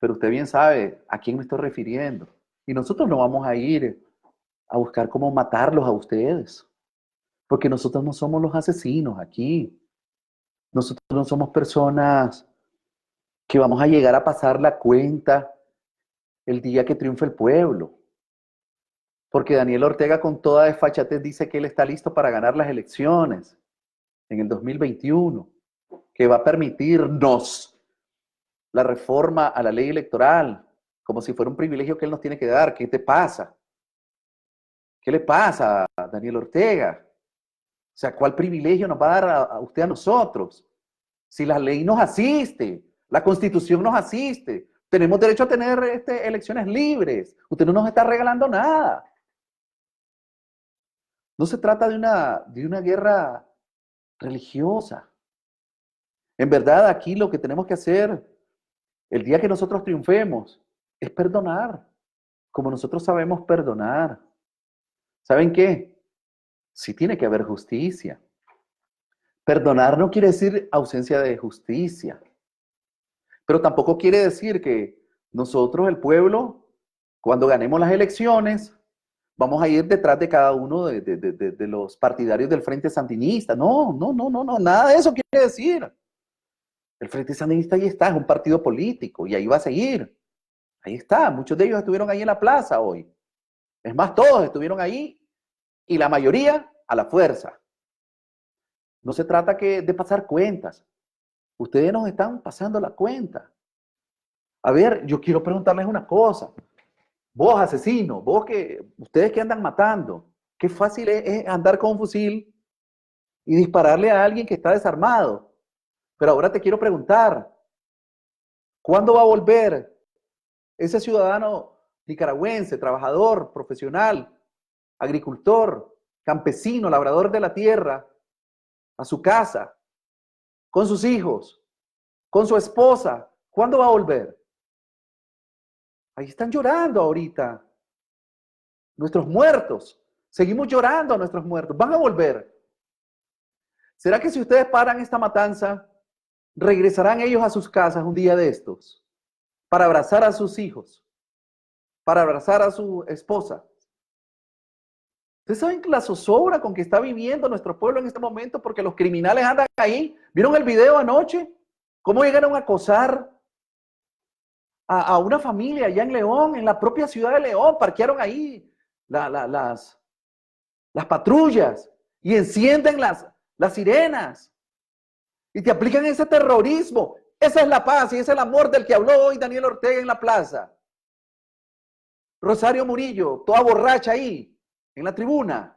Pero usted bien sabe a quién me estoy refiriendo. Y nosotros no vamos a ir a buscar cómo matarlos a ustedes. Porque nosotros no somos los asesinos aquí. Nosotros no somos personas que vamos a llegar a pasar la cuenta el día que triunfe el pueblo. Porque Daniel Ortega con toda desfachatez dice que él está listo para ganar las elecciones en el 2021, que va a permitirnos la reforma a la ley electoral, como si fuera un privilegio que él nos tiene que dar. ¿Qué te pasa? ¿Qué le pasa a Daniel Ortega? O sea, ¿cuál privilegio nos va a dar a usted a nosotros? Si la ley nos asiste, la Constitución nos asiste, tenemos derecho a tener elecciones libres. Usted no nos está regalando nada. No se trata de una guerra religiosa. En verdad, aquí lo que tenemos que hacer el día que nosotros triunfemos es perdonar, como nosotros sabemos perdonar. ¿Saben qué? Sí tiene que haber justicia. Perdonar no quiere decir ausencia de justicia, pero tampoco quiere decir que nosotros, el pueblo, cuando ganemos las elecciones, vamos a ir detrás de cada uno de los partidarios del Frente Sandinista. No, nada de eso quiere decir. El Frente Sandinista ahí está, es un partido político y ahí va a seguir. Ahí está, muchos de ellos estuvieron ahí en la plaza hoy. Es más, todos estuvieron ahí y la mayoría a la fuerza. No se trata de pasar cuentas. Ustedes nos están pasando la cuenta. A ver, yo quiero preguntarles una cosa. Vos, asesino, ustedes que andan matando, qué fácil es andar con un fusil y dispararle a alguien que está desarmado. Pero ahora te quiero preguntar, ¿cuándo va a volver ese ciudadano nicaragüense, trabajador, profesional, agricultor, campesino, labrador de la tierra, a su casa, con sus hijos, con su esposa? ¿Cuándo va a volver? Ahí están llorando ahorita. Nuestros muertos. Seguimos llorando a nuestros muertos. Van a volver. ¿Será que si ustedes paran esta matanza, regresarán ellos a sus casas un día de estos para abrazar a sus hijos, para abrazar a su esposa? ¿Ustedes saben la zozobra con que está viviendo nuestro pueblo en este momento porque los criminales andan ahí? ¿Vieron el video anoche? ¿Cómo llegaron a acosar a una familia allá en León, en la propia ciudad de León? Parquearon ahí las patrullas y encienden las sirenas y te aplican ese terrorismo. Esa es la paz y ese es el amor del que habló hoy Daniel Ortega en la plaza. Rosario Murillo, toda borracha ahí, en la tribuna.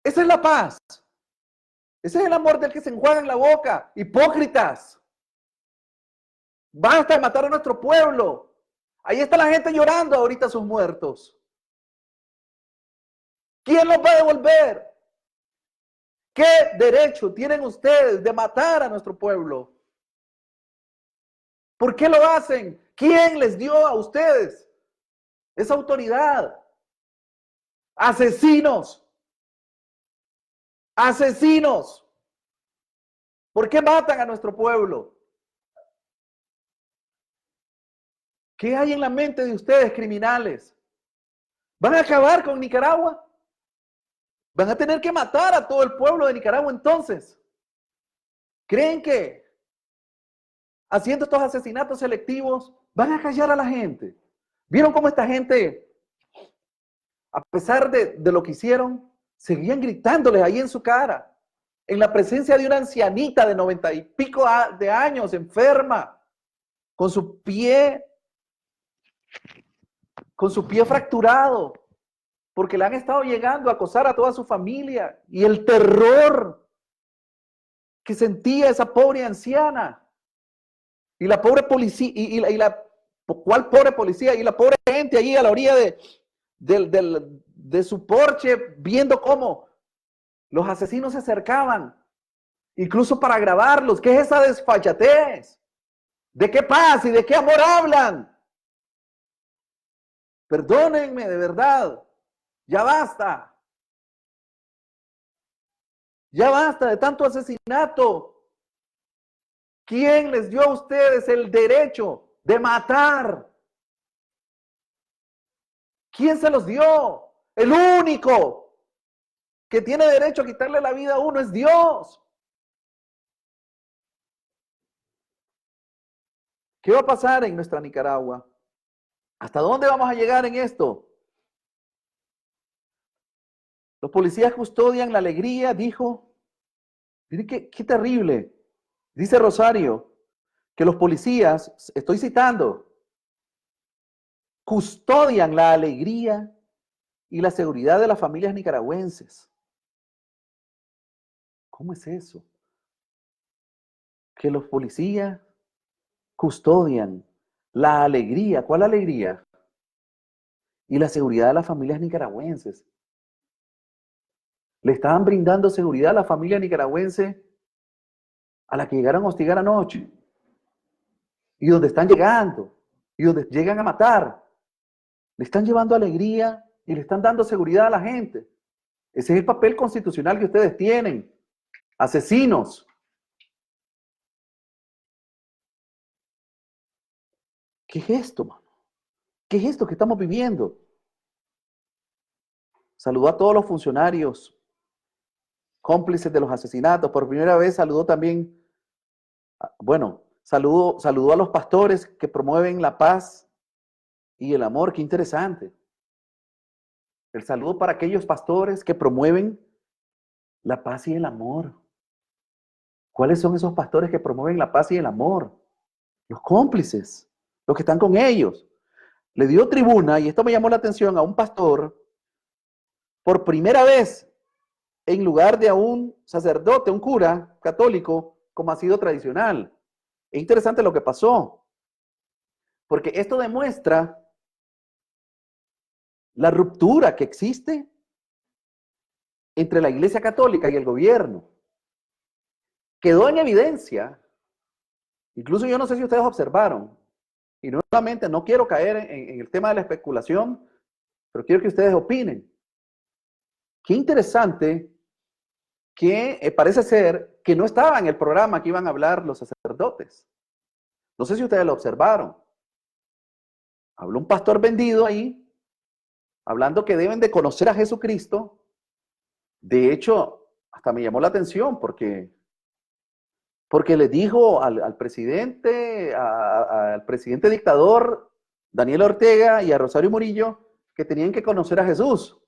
Esa es la paz. Ese es el amor del que se enjuagan la boca. Hipócritas. Basta de matar a nuestro pueblo. Ahí está la gente llorando ahorita a sus muertos. ¿Quién los va a devolver? ¿Qué derecho tienen ustedes de matar a nuestro pueblo? ¿Por qué lo hacen? ¿Quién les dio a ustedes esa autoridad? Asesinos. Asesinos. ¿Por qué matan a nuestro pueblo? ¿Qué hay en la mente de ustedes, criminales? ¿Van a acabar con Nicaragua? ¿Van a tener que matar a todo el pueblo de Nicaragua entonces? ¿Creen que haciendo estos asesinatos selectivos Van a callar a la gente. ¿Vieron cómo esta gente, a pesar de lo que hicieron, seguían gritándoles ahí en su cara? En la presencia de una ancianita de 90 y pico de años, enferma, con su pie fracturado, porque le han estado llegando a acosar a toda su familia, y el terror que sentía esa pobre anciana, y la pobre policía, ¿cuál pobre policía? Y la pobre gente allí a la orilla de su porche, viendo cómo los asesinos se acercaban, incluso para grabarlos. ¿Qué es esa desfachatez? ¿De qué paz y de qué amor hablan? Perdónenme, de verdad. Ya basta. Ya basta de tanto asesinato. ¿Quién les dio a ustedes el derecho de matar? ¿Quién se los dio? El único que tiene derecho a quitarle la vida a uno es Dios. ¿Qué va a pasar en nuestra Nicaragua? ¿Hasta dónde vamos a llegar en esto? Los policías custodian la alegría, dijo. Miren qué terrible. Dice Rosario que los policías, estoy citando, custodian la alegría y la seguridad de las familias nicaragüenses. ¿Cómo es eso? Que los policías custodian la alegría. ¿Cuál alegría? Y la seguridad de las familias nicaragüenses. Le estaban brindando seguridad a la familia nicaragüense a la que llegaron a hostigar anoche. Y donde están llegando. Y donde llegan a matar. Le están llevando alegría y le están dando seguridad a la gente. Ese es el papel constitucional que ustedes tienen. Asesinos. ¿Qué es esto, mano? ¿Qué es esto que estamos viviendo? Saludó a todos los funcionarios cómplices de los asesinatos. Por primera vez saludó también, saludó a los pastores que promueven la paz y el amor. Qué interesante. El saludo para aquellos pastores que promueven la paz y el amor. ¿Cuáles son esos pastores que promueven la paz y el amor? Los cómplices, los que están con ellos. Le dio tribuna, y esto me llamó la atención, a un pastor, por primera vez, en lugar de a un sacerdote, un cura católico, como ha sido tradicional. Es interesante lo que pasó, porque esto demuestra la ruptura que existe entre la Iglesia Católica y el gobierno. Quedó en evidencia, incluso yo no sé si ustedes observaron, y nuevamente no quiero caer en el tema de la especulación, pero quiero que ustedes opinen. Qué interesante que parece ser que no estaba en el programa que iban a hablar los sacerdotes. No sé si ustedes lo observaron. Habló un pastor vendido ahí, hablando que deben de conocer a Jesucristo. De hecho, hasta me llamó la atención porque le dijo al presidente dictador Daniel Ortega y a Rosario Murillo que tenían que conocer a Jesús.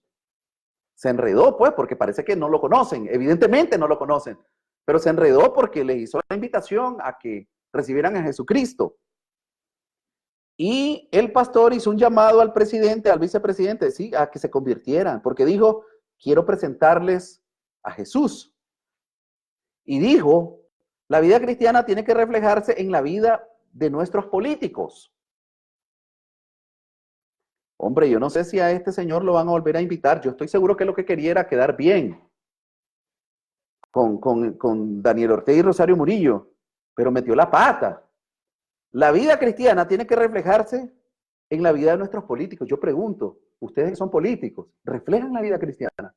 Se enredó, pues, porque parece que no lo conocen. Evidentemente no lo conocen, pero se enredó porque le hizo la invitación a que recibieran a Jesucristo. Y el pastor hizo un llamado al presidente, al vicepresidente, sí, a que se convirtieran, porque dijo, quiero presentarles a Jesús. Y dijo, la vida cristiana tiene que reflejarse en la vida de nuestros políticos. Hombre, yo no sé si a este señor lo van a volver a invitar. Yo estoy seguro que lo que quería era quedar bien con Daniel Ortega y Rosario Murillo, pero metió la pata. La vida cristiana tiene que reflejarse en la vida de nuestros políticos. Yo pregunto, ustedes que son políticos, ¿reflejan la vida cristiana?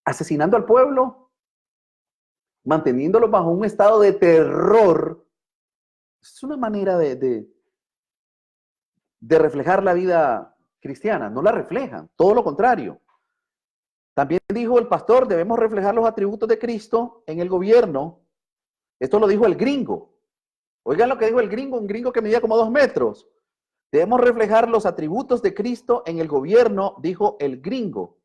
¿Asesinando al pueblo? ¿Manteniéndolo bajo un estado de terror? Es una manera de reflejar la vida cristiana. No la reflejan, todo lo contrario. También dijo el pastor, debemos reflejar los atributos de Cristo en el gobierno. Esto lo dijo el gringo. Oigan lo que dijo el gringo, un gringo que medía como 2 metros. Debemos reflejar los atributos de Cristo en el gobierno, dijo el gringo.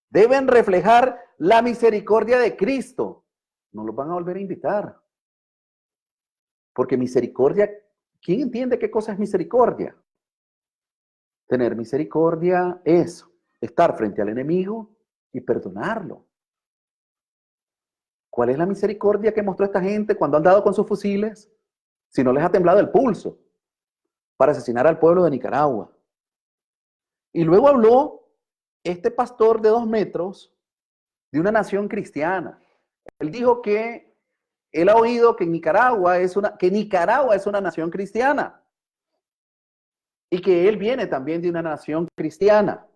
Deben reflejar la misericordia de Cristo. No los van a volver a invitar. Porque misericordia, ¿quién entiende qué cosa es misericordia? Tener misericordia es estar frente al enemigo y perdonarlo. ¿Cuál es la misericordia que mostró esta gente cuando han dado con sus fusiles? Si no les ha temblado el pulso para asesinar al pueblo de Nicaragua. Y luego habló este pastor de 2 metros de una nación cristiana. Él dijo que él ha oído que Nicaragua es una nación cristiana y que él viene también de una nación cristiana.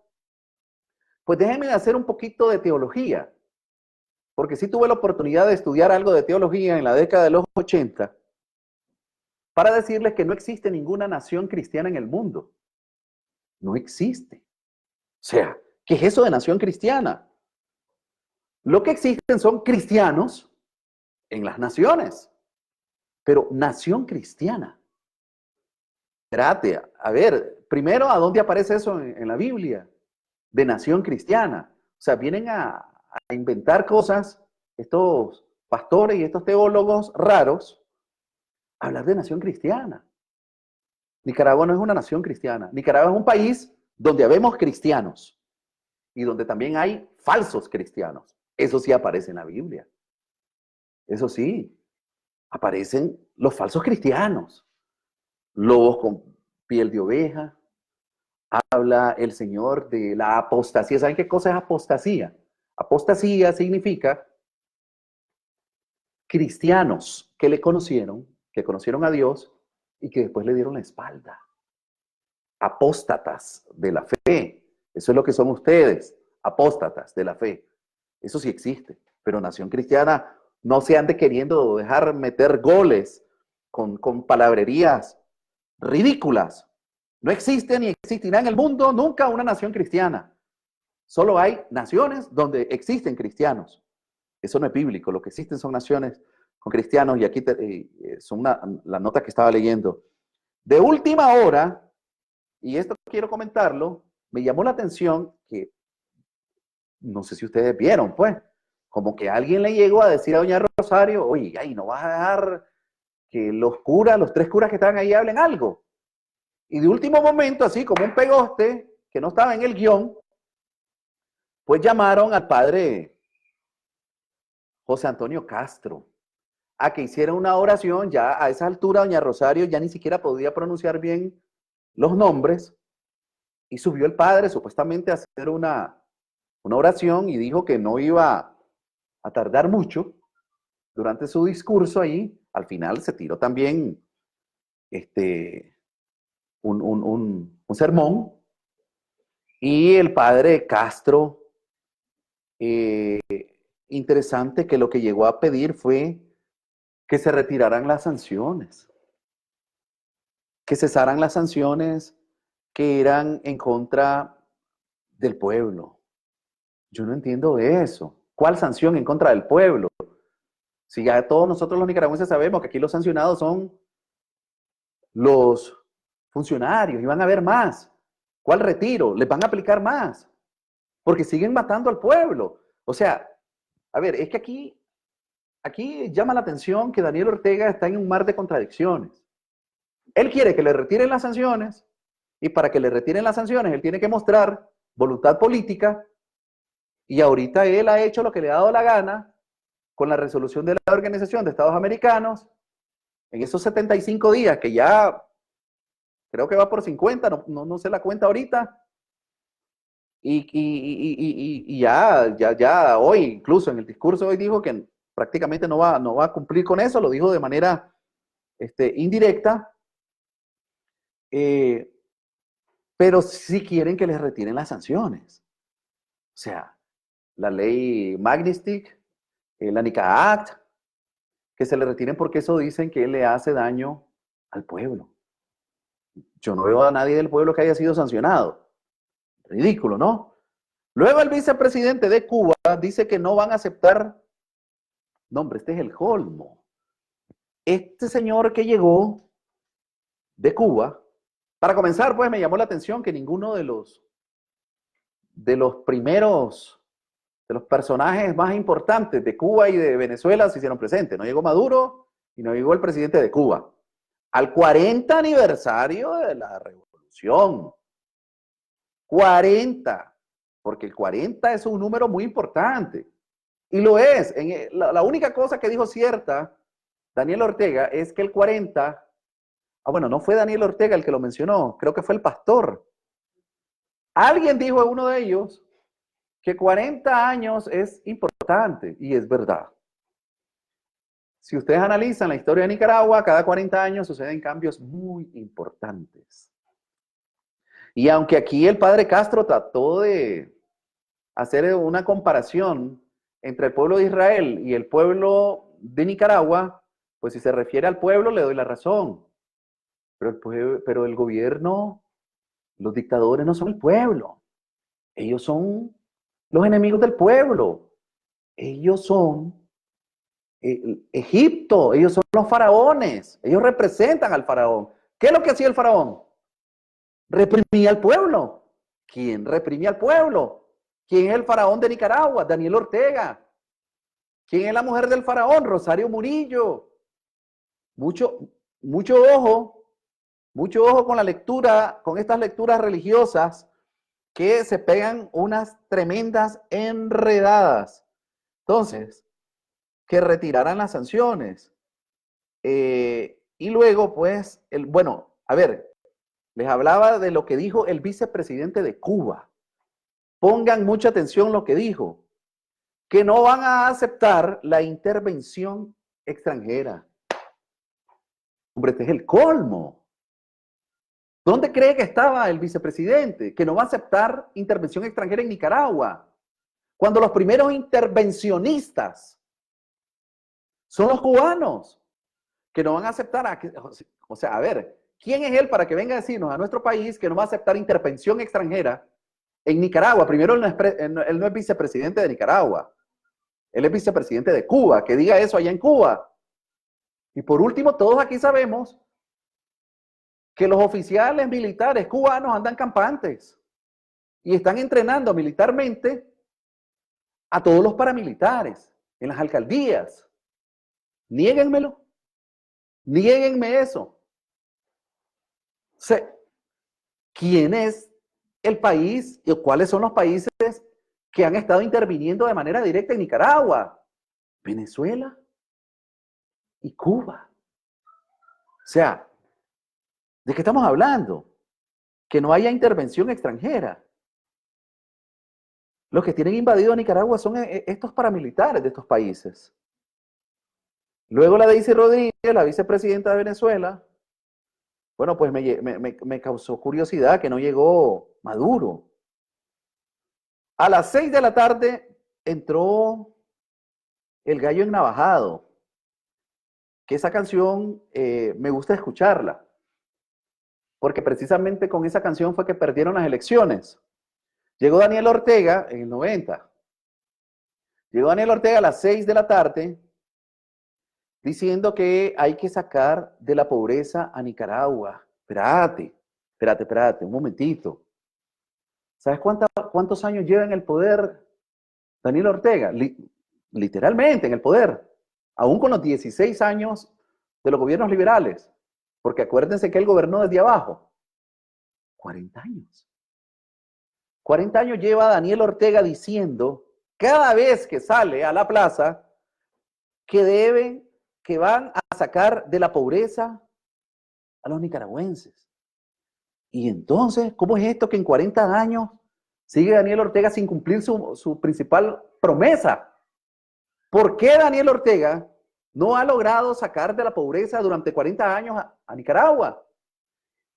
Pues déjenme hacer un poquito de teología, porque sí tuve la oportunidad de estudiar algo de teología en la década de los 80, para decirles que no existe ninguna nación cristiana en el mundo. No existe. O sea, ¿qué es eso de nación cristiana? Lo que existen son cristianos en las naciones, pero nación cristiana. Espérate, a ver, primero, ¿a dónde aparece eso en la Biblia? De nación cristiana. O sea, vienen a inventar cosas, estos pastores y estos teólogos raros, a hablar de nación cristiana. Nicaragua no es una nación cristiana. Nicaragua es un país donde habemos cristianos y donde también hay falsos cristianos. Eso sí aparece en la Biblia. Eso sí, aparecen los falsos cristianos. Lobos con piel de oveja. Habla el Señor de la apostasía. ¿Saben qué cosa es apostasía? Apostasía significa cristianos que le conocieron, que conocieron a Dios y que después le dieron la espalda. Apóstatas de la fe. Eso es lo que son ustedes, apóstatas de la fe. Eso sí existe, pero nación cristiana no se ande queriendo dejar meter goles con palabrerías ridículas. No existe ni existirá en el mundo nunca una nación cristiana. Solo hay naciones donde existen cristianos. Eso no es bíblico. Lo que existen son naciones con cristianos y aquí son la nota que estaba leyendo. De última hora, y esto quiero comentarlo, me llamó la atención que, no sé si ustedes vieron, pues, como que alguien le llegó a decir a doña Rosario, oye, ay, no vas a dejar que los curas, los 3 curas que estaban ahí hablen algo. Y de último momento, así como un pegoste, que no estaba en el guión, pues llamaron al padre José Antonio Castro a que hiciera una oración. Ya a esa altura doña Rosario ya ni siquiera podía pronunciar bien los nombres, y subió el padre supuestamente a hacer una oración y dijo que no iba a tardar mucho durante su discurso ahí. Al final se tiró también un sermón, y el padre Castro, interesante que lo que llegó a pedir fue que se retiraran las sanciones, que cesaran las sanciones que eran en contra del pueblo. Yo no entiendo eso. ¿Cuál sanción en contra del pueblo? Si ya todos nosotros los nicaragüenses sabemos que aquí los sancionados son los funcionarios y van a haber más. ¿Cuál retiro? Les van a aplicar más, porque siguen matando al pueblo. O sea, a ver, es que aquí llama la atención que Daniel Ortega está en un mar de contradicciones. Él quiere que le retiren las sanciones, y para que le retiren las sanciones él tiene que mostrar voluntad política, y ahorita él ha hecho lo que le ha dado la gana con la resolución de la Organización de Estados Americanos en esos 75 días, que ya creo que va por 50, no sé la cuenta ahorita, y ya hoy, incluso en el discurso hoy dijo que prácticamente no va a cumplir con eso, lo dijo de manera indirecta, pero sí quieren que les retiren las sanciones. O sea, la ley Magnitsky, la NICA Act, que se le retiren porque eso dicen que le hace daño al pueblo. Yo no veo a nadie del pueblo que haya sido sancionado. Ridículo, ¿no? Luego el vicepresidente de Cuba dice que no van a aceptar. No, hombre, este es el colmo. este señor que llegó de Cuba, para comenzar, pues me llamó la atención que ninguno de los primeros, de los personajes más importantes de Cuba y de Venezuela se hicieron presentes. No llegó Maduro y no llegó el presidente de Cuba. Al 40 aniversario de la revolución. 40, porque el 40 es un número muy importante. Y lo es. La única cosa que dijo cierta Daniel Ortega es que el 40, bueno, no fue Daniel Ortega el que lo mencionó, creo que fue el pastor. Alguien dijo a uno de ellos que 40 años es importante, y es verdad. Si ustedes analizan la historia de Nicaragua, cada 40 años suceden cambios muy importantes. Y aunque aquí el padre Castro trató de hacer una comparación entre el pueblo de Israel y el pueblo de Nicaragua, pues si se refiere al pueblo le doy la razón. Pero el gobierno, los dictadores no son el pueblo. Ellos son los enemigos del pueblo. Ellos son Egipto, ellos son los faraones. Ellos representan al faraón. ¿Qué es lo que hacía el faraón? Reprimía al pueblo. ¿Quién reprimía al pueblo? ¿Quién es el faraón de Nicaragua? Daniel Ortega. ¿Quién es la mujer del faraón? Rosario Murillo. Mucho ojo con la lectura, con estas lecturas religiosas que se pegan unas tremendas enredadas. Entonces, que retiraran las sanciones. Y luego, pues, bueno, a ver, les hablaba de lo que dijo el vicepresidente de Cuba. Pongan mucha atención lo que dijo, que no van a aceptar la intervención extranjera. Hombre, este es el colmo. ¿Dónde cree que estaba el vicepresidente? Que no va a aceptar intervención extranjera en Nicaragua. Cuando los primeros intervencionistas son los cubanos, que no van a aceptar. O sea, a ver, ¿quién es él para que venga a decirnos a nuestro país que no va a aceptar intervención extranjera en Nicaragua? Primero, él no es vicepresidente de Nicaragua. Él es vicepresidente de Cuba. Que diga eso allá en Cuba. Y por último, todos aquí sabemos que los oficiales militares cubanos andan campantes y están entrenando militarmente a todos los paramilitares en las alcaldías. Niéguenmelo. Niéguenme eso. O sea, ¿quién es el país y cuáles son los países que han estado interviniendo de manera directa en Nicaragua? Venezuela y Cuba. O sea, ¿de qué estamos hablando? Que no haya intervención extranjera. Los que tienen invadido a Nicaragua son estos paramilitares de estos países. Luego la Daisy Rodríguez, la vicepresidenta de Venezuela, bueno, pues me causó curiosidad que no llegó Maduro. A las 6 de la tarde entró El Gallo Ennavajado, que esa canción me gusta escucharla, porque precisamente con esa canción fue que perdieron las elecciones. Llegó Daniel Ortega en el 90. Llegó Daniel Ortega a las 6 de la tarde diciendo que hay que sacar de la pobreza a Nicaragua. Espérate, un momentito. ¿Sabes cuántos años lleva en el poder Daniel Ortega? Literalmente en el poder. Aún con los 16 años de los gobiernos liberales. Porque acuérdense que él gobernó desde abajo. 40 años. 40 años lleva Daniel Ortega diciendo, cada vez que sale a la plaza, que van a sacar de la pobreza a los nicaragüenses. Y entonces, ¿cómo es esto que en 40 años sigue Daniel Ortega sin cumplir su principal promesa? ¿Por qué Daniel Ortega no ha logrado sacar de la pobreza durante 40 años a Nicaragua?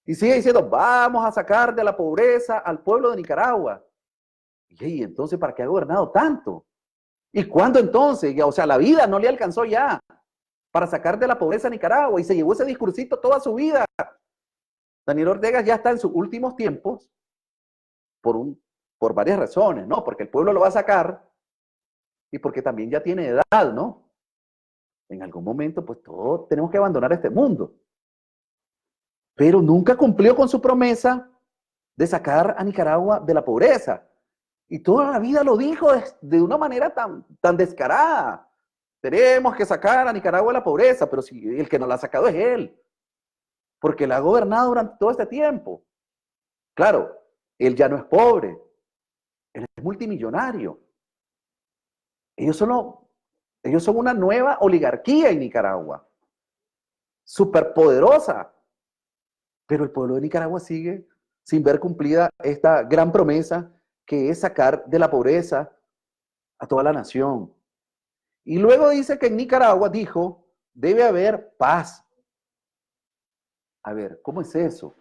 Y sigue diciendo, vamos a sacar de la pobreza al pueblo de Nicaragua. Y entonces, ¿para qué ha gobernado tanto? ¿Y cuándo entonces? O sea, la vida no le alcanzó ya para sacar de la pobreza a Nicaragua y se llevó ese discursito toda su vida. Daniel Ortega ya está en sus últimos tiempos por varias razones, ¿no? Porque el pueblo lo va a sacar y porque también ya tiene edad, ¿no? En algún momento, pues todos tenemos que abandonar este mundo. Pero nunca cumplió con su promesa de sacar a Nicaragua de la pobreza. Y toda la vida lo dijo de una manera tan descarada. Tenemos que sacar a Nicaragua de la pobreza, pero si el que nos la ha sacado es él, porque la ha gobernado durante todo este tiempo. Claro, él ya no es pobre, él es multimillonario. Ellos son una nueva oligarquía en Nicaragua, superpoderosa, pero el pueblo de Nicaragua sigue sin ver cumplida esta gran promesa que es sacar de la pobreza a toda la nación. Y luego dice que en Nicaragua, dijo, debe haber paz. A ver, ¿cómo es eso?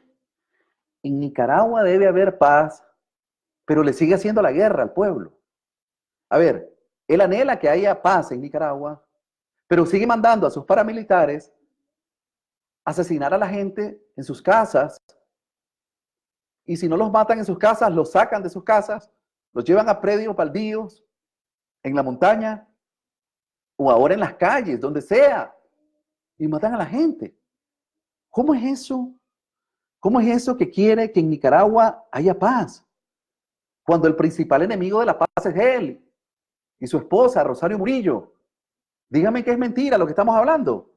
En Nicaragua debe haber paz, pero le sigue haciendo la guerra al pueblo. A ver, él anhela que haya paz en Nicaragua, pero sigue mandando a sus paramilitares a asesinar a la gente en sus casas. Y si no los matan en sus casas, los sacan de sus casas, los llevan a predios baldíos, en la montaña, o ahora en las calles, donde sea, y matan a la gente. ¿Cómo es eso? ¿Cómo es eso que quiere que en Nicaragua haya paz? Cuando el principal enemigo de la paz es él y su esposa, Rosario Murillo. Dígame que es mentira lo que estamos hablando.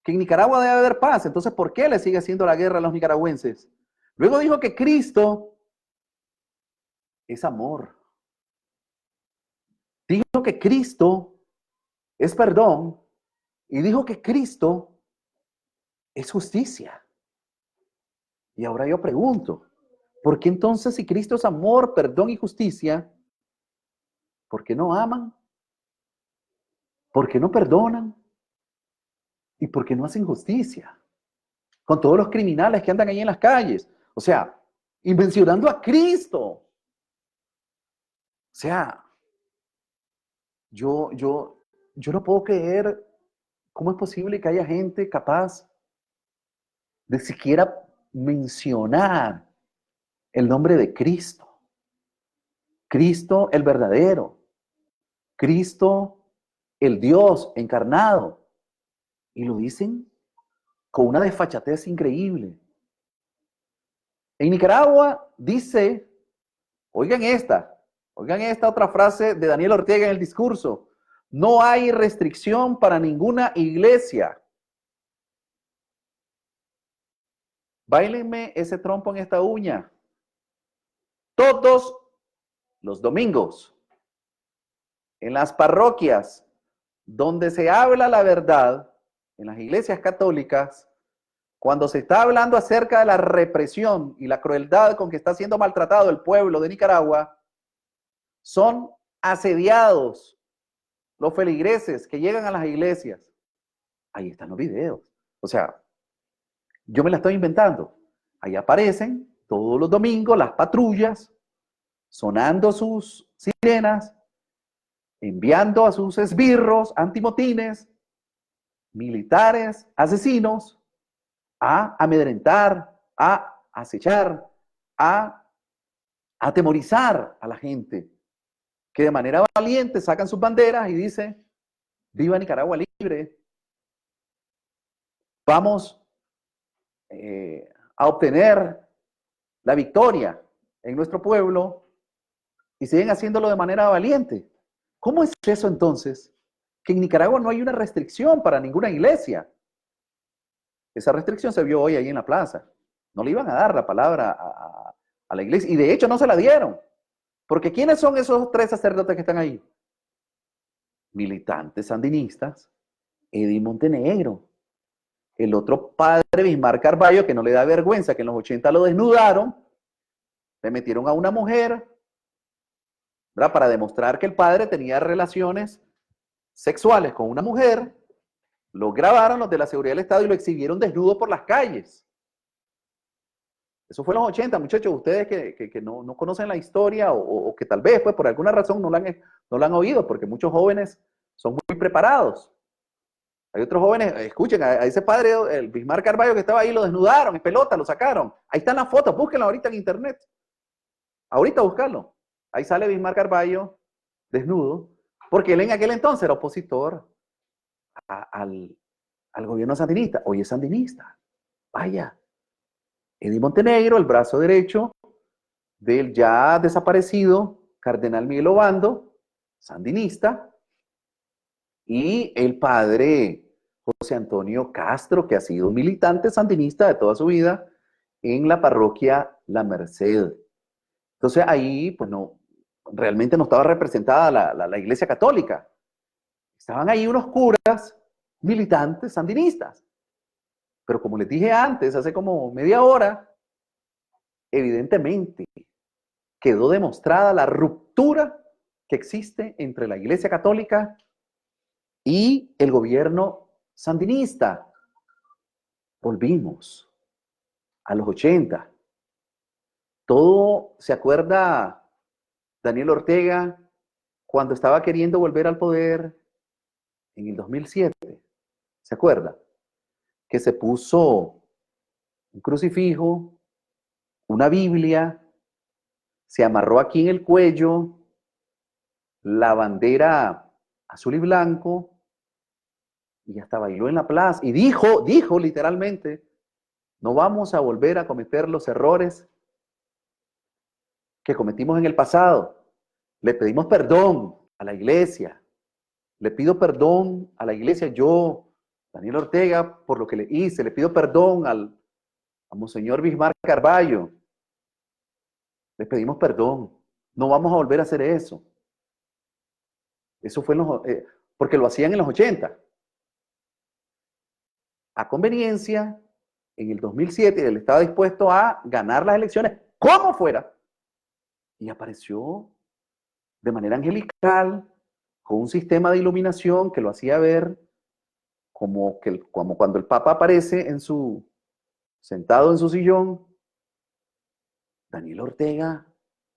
Que en Nicaragua debe haber paz. Entonces, ¿por qué le sigue haciendo la guerra a los nicaragüenses? Luego dijo que Cristo es amor. Dijo que Cristo es perdón y dijo que Cristo es justicia. Y ahora yo pregunto, ¿por qué entonces si Cristo es amor, perdón y justicia, por qué no aman? ¿Por qué no perdonan? ¿Y por qué no hacen justicia? Con todos los criminales que andan ahí en las calles. O sea, y mencionando a Cristo. O sea, yo no puedo creer cómo es posible que haya gente capaz de siquiera mencionar el nombre de Cristo. Cristo el verdadero. Cristo el Dios encarnado. Y lo dicen con una desfachatez increíble. En Nicaragua dice, oigan esta otra frase de Daniel Ortega en el discurso, no hay restricción para ninguna iglesia. Báilenme ese trompo en esta uña. Todos los domingos, en las parroquias donde se habla la verdad, en las iglesias católicas, cuando se está hablando acerca de la represión y la crueldad con que está siendo maltratado el pueblo de Nicaragua, son asediados los feligreses que llegan a las iglesias. Ahí están los videos. O sea, yo me la estoy inventando. Ahí aparecen todos los domingos las patrullas, sonando sus sirenas, enviando a sus esbirros antimotines, militares, asesinos, a amedrentar, a acechar, a atemorizar a la gente, que de manera valiente sacan sus banderas y dicen, viva Nicaragua libre, vamos a obtener la victoria en nuestro pueblo, y siguen haciéndolo de manera valiente. ¿Cómo es eso entonces? Que en Nicaragua no hay una restricción para ninguna iglesia. Esa restricción se vio hoy ahí en la plaza. No le iban a dar la palabra a la iglesia, y de hecho no se la dieron. Porque ¿quiénes son esos 3 sacerdotes que están ahí? Militantes sandinistas, Eddie Montenegro, el otro padre Bismarck Carballo, que no le da vergüenza, que en los 80 lo desnudaron, le metieron a una mujer, ¿verdad?, para demostrar que el padre tenía relaciones sexuales con una mujer, lo grabaron los de la seguridad del Estado y lo exhibieron desnudo por las calles. Eso fue en los 80, muchachos, ustedes que no conocen la historia o que tal vez pues, por alguna razón no la han oído, porque muchos jóvenes son muy preparados. Hay otros jóvenes, escuchen, a ese padre, el Bismarck Carballo que estaba ahí, lo desnudaron en pelota, lo sacaron. Ahí están las fotos, búsquenlo ahorita en internet. Ahorita buscarlo. Ahí sale Bismarck Carballo desnudo, porque él en aquel entonces era opositor. al gobierno sandinista. Hoy es sandinista. Vaya. Eddie Montenegro, el brazo derecho del ya desaparecido cardenal Miguel Obando, sandinista, y el padre José Antonio Castro, que ha sido un militante sandinista de toda su vida en la parroquia La Merced. Entonces ahí, pues no, realmente no estaba representada la Iglesia Católica. Estaban ahí unos curas militantes sandinistas. Pero como les dije antes, hace como media hora, evidentemente quedó demostrada la ruptura que existe entre la Iglesia Católica y el gobierno sandinista. Volvimos a los 80. Todo se acuerda Daniel Ortega cuando estaba queriendo volver al poder en el 2007. ¿Se acuerda? Que se puso un crucifijo, una Biblia, se amarró aquí en el cuello la bandera azul y blanco y hasta bailó en la plaza y dijo literalmente, no vamos a volver a cometer los errores que cometimos en el pasado. Le pedimos perdón a la iglesia. Le pido perdón a la iglesia, yo, Daniel Ortega, por lo que le hice. Le pido perdón a Monseñor Bismar Carballo. Le pedimos perdón. No vamos a volver a hacer eso. Eso fue porque lo hacían en los 80. A conveniencia, en el 2007, él estaba dispuesto a ganar las elecciones, como fuera. Y apareció de manera angelical, con un sistema de iluminación que lo hacía ver como cuando el Papa aparece sentado en su sillón. Daniel Ortega,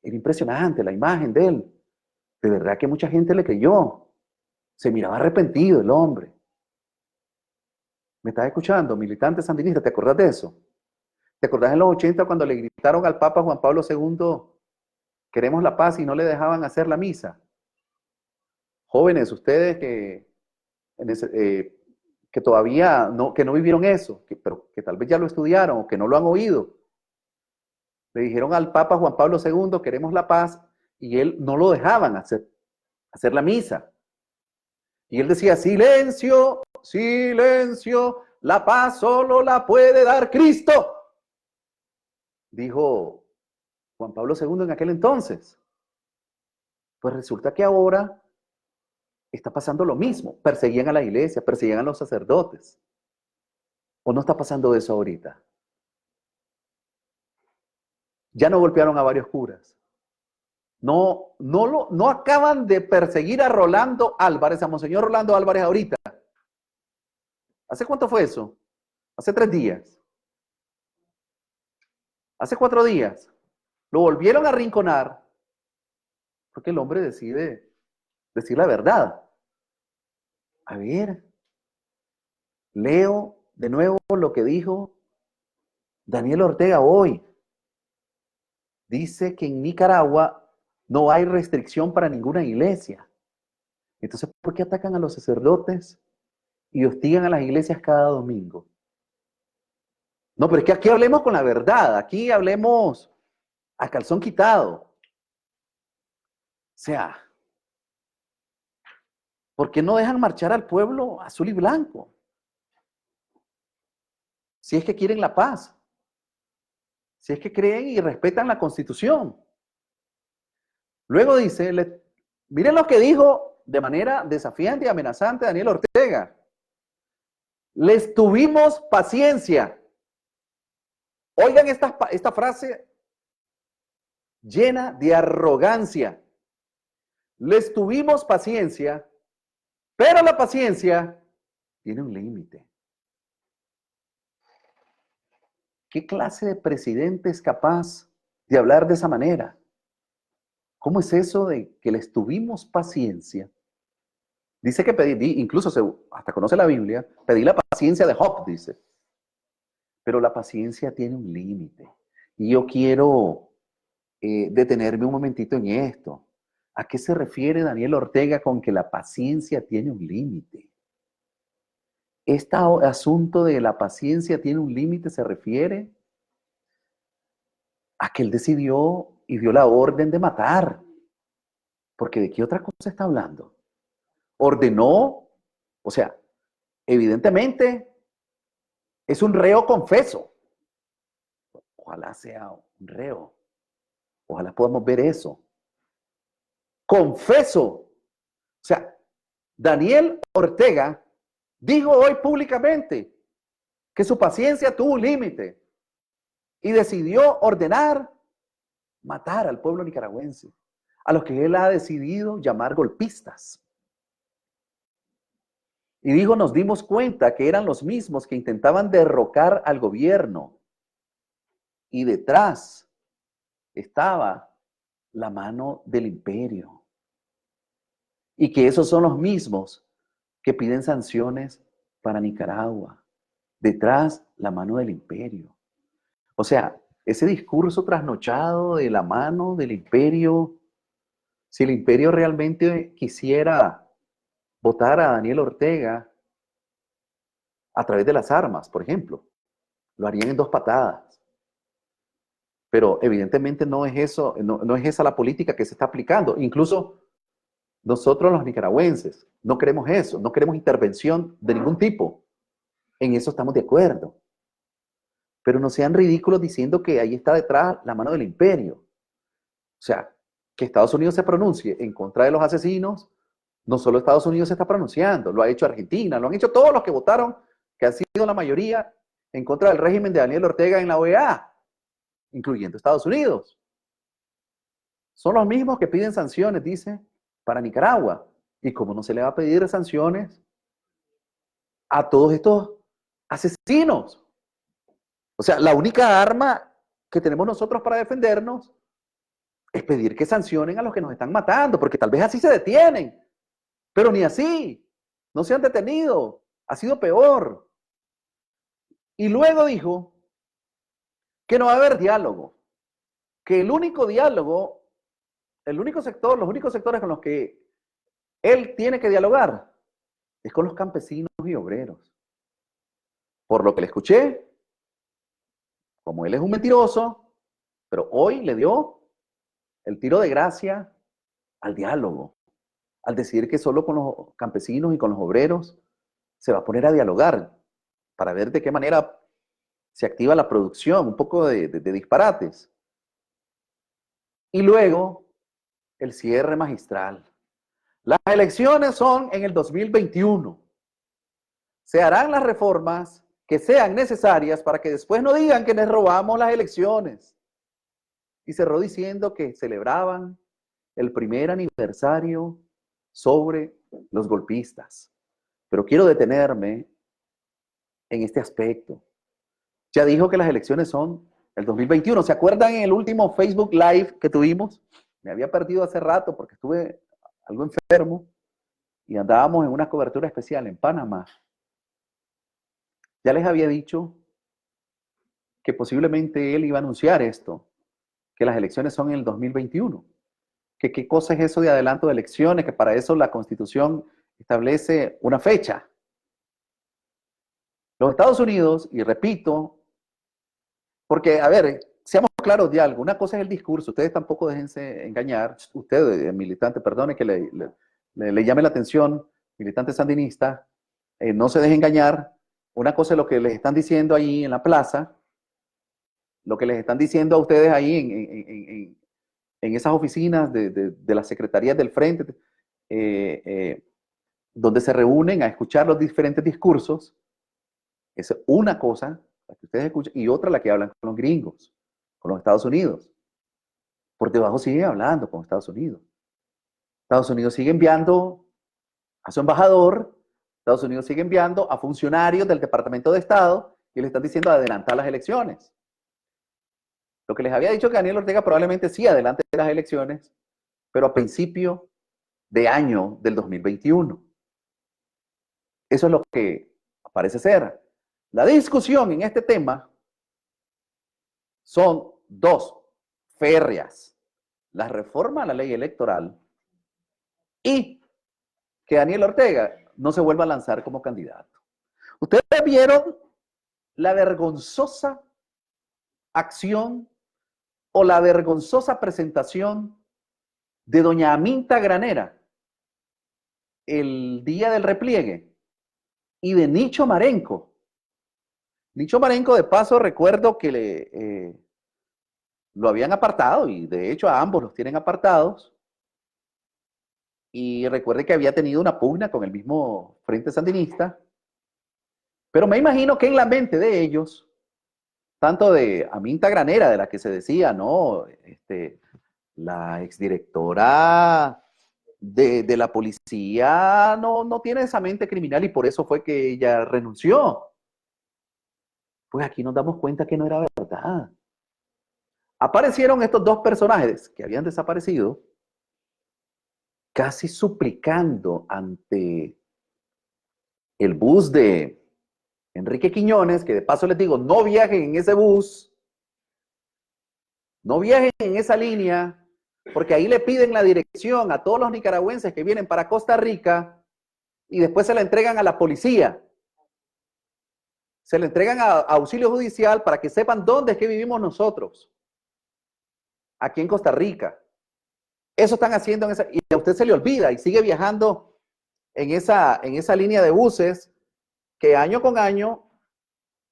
era impresionante la imagen de él. De verdad que mucha gente le creyó. Se miraba arrepentido el hombre. ¿Me estás escuchando? Militante sandinista, ¿te acordás de eso? ¿Te acordás en los 80 cuando le gritaron al Papa Juan Pablo II, queremos la paz y no le dejaban hacer la misa? Jóvenes, ustedes que todavía que no vivieron eso, pero que tal vez ya lo estudiaron o que no lo han oído. Le dijeron al Papa Juan Pablo II, queremos la paz, y él no lo dejaban hacer la misa. Y él decía, silencio, silencio, la paz solo la puede dar Cristo, dijo Juan Pablo II en aquel entonces. Pues resulta que ahora está pasando lo mismo. Perseguían a la iglesia, perseguían a los sacerdotes. ¿O no está pasando eso ahorita? Ya no golpearon a varios curas. No acaban de perseguir a Rolando Álvarez, a Monseñor Rolando Álvarez ahorita. ¿Hace cuánto fue eso? Hace 3 días. Hace 4 días. Lo volvieron a arrinconar porque el hombre decide decir la verdad. A ver, leo de nuevo lo que dijo Daniel Ortega hoy. Dice que en Nicaragua no hay restricción para ninguna iglesia. Entonces, ¿por qué atacan a los sacerdotes y hostigan a las iglesias cada domingo? No, pero es que aquí hablemos con la verdad, aquí hablemos a calzón quitado. O sea, ¿por qué no dejan marchar al pueblo azul y blanco? Si es que quieren la paz, si es que creen y respetan la Constitución. Luego dice, miren lo que dijo de manera desafiante y amenazante Daniel Ortega. Les tuvimos paciencia. Oigan esta frase llena de arrogancia. Les tuvimos paciencia, pero la paciencia tiene un límite. ¿Qué clase de presidente es capaz de hablar de esa manera? ¿Cómo es eso de que les tuvimos paciencia? Dice que pedí, incluso hasta conoce la Biblia, pedí la paciencia de Job, dice. Pero la paciencia tiene un límite. Y yo quiero detenerme un momentito en esto. ¿A qué se refiere Daniel Ortega con que la paciencia tiene un límite? este asunto de la paciencia tiene un límite, se refiere a que él decidió y dio la orden de matar. Porque ¿de qué otra cosa está hablando? Ordenó, o sea, evidentemente es un reo confeso. Ojalá sea un reo. Ojalá podamos ver eso. Confeso. O sea, Daniel Ortega dijo hoy públicamente que su paciencia tuvo un límite y decidió ordenar matar al pueblo nicaragüense, a los que él ha decidido llamar golpistas. Y dijo, nos dimos cuenta que eran los mismos que intentaban derrocar al gobierno y detrás estaba la mano del imperio. Y que esos son los mismos que piden sanciones para Nicaragua. Detrás, la mano del imperio. O sea, ese discurso trasnochado de la mano del imperio, si el imperio realmente quisiera votar a Daniel Ortega a través de las armas, por ejemplo, lo harían en 2 patadas. Pero evidentemente no es eso, no es esa la política que se está aplicando. Incluso nosotros los nicaragüenses no queremos eso, no queremos intervención de ningún tipo. En eso estamos de acuerdo. Pero no sean ridículos diciendo que ahí está detrás la mano del imperio. O sea, que Estados Unidos se pronuncie en contra de los asesinos, no solo Estados Unidos se está pronunciando, lo ha hecho Argentina, lo han hecho todos los que votaron, que ha sido la mayoría, en contra del régimen de Daniel Ortega en la OEA, incluyendo Estados Unidos. Son los mismos que piden sanciones, dice, para Nicaragua. ¿Y cómo no se le va a pedir sanciones a todos estos asesinos? O sea, la única arma que tenemos nosotros para defendernos es pedir que sancionen a los que nos están matando, porque tal vez así se detienen, pero ni así, no se han detenido, ha sido peor. Y luego dijo que no va a haber diálogo, que el único diálogo, el único sector, los únicos sectores con los que él tiene que dialogar es con los campesinos y obreros. Por lo que le escuché, como él es un mentiroso, pero hoy le dio el tiro de gracia al diálogo, al decidir que solo con los campesinos y con los obreros se va a poner a dialogar para ver de qué manera se activa la producción, un poco de disparates. Y luego, el cierre magistral. Las elecciones son en el 2021. Se harán las reformas que sean necesarias para que después no digan que les robamos las elecciones. Y cerró diciendo que celebraban el primer aniversario sobre los golpistas. Pero quiero detenerme en este aspecto. Ya dijo que las elecciones son el 2021. ¿Se acuerdan en el último Facebook Live que tuvimos? Me había perdido hace rato porque estuve algo enfermo y andábamos en una cobertura especial en Panamá. Ya les había dicho que posiblemente él iba a anunciar esto, que las elecciones son en el 2021. Que qué cosa es eso de adelanto de elecciones, que para eso la Constitución establece una fecha. Los Estados Unidos, y repito, porque, a ver, seamos claros de algo, una cosa es el discurso, ustedes tampoco déjense engañar, ustedes, militante, perdone que le llame la atención, militante sandinista, no se dejen engañar, una cosa es lo que les están diciendo ahí en la plaza, lo que les están diciendo a ustedes ahí en esas oficinas de las secretarías del frente, donde se reúnen a escuchar los diferentes discursos, es una cosa la que ustedes escuchan y otra la que hablan con los gringos, con los Estados Unidos. Por debajo siguen hablando con Estados Unidos. Estados Unidos sigue enviando a su embajador, Estados Unidos sigue enviando a funcionarios del Departamento de Estado y le están diciendo adelantar las elecciones. Lo que les había dicho que Daniel Ortega probablemente sí adelante las elecciones, pero a principio de año del 2021. Eso es lo que parece ser. La discusión en este tema son 2 férreas. La reforma a la ley electoral y que Daniel Ortega no se vuelva a lanzar como candidato. Ustedes vieron la vergonzosa acción o la vergonzosa presentación de doña Aminta Granera el día del repliegue y de Nicho Marenco. Nicho Marenco, de paso, recuerdo que lo habían apartado y de hecho a ambos los tienen apartados. Y recuerde que había tenido una pugna con el mismo Frente Sandinista. Pero me imagino que en la mente de ellos, tanto de Aminta Granera, de la que se decía, ¿no? La exdirectora de la policía no tiene esa mente criminal y por eso fue que ella renunció. Pues aquí nos damos cuenta que no era verdad. Aparecieron estos dos personajes que habían desaparecido, casi suplicando ante el bus de Enrique Quiñones, que de paso les digo, no viajen en ese bus, no viajen en esa línea, porque ahí le piden la dirección a todos los nicaragüenses que vienen para Costa Rica y después se la entregan a la policía. Se la entregan a auxilio judicial para que sepan dónde es que vivimos nosotros, aquí en Costa Rica. Eso están haciendo y a usted se le olvida y sigue viajando en esa línea de buses que año con año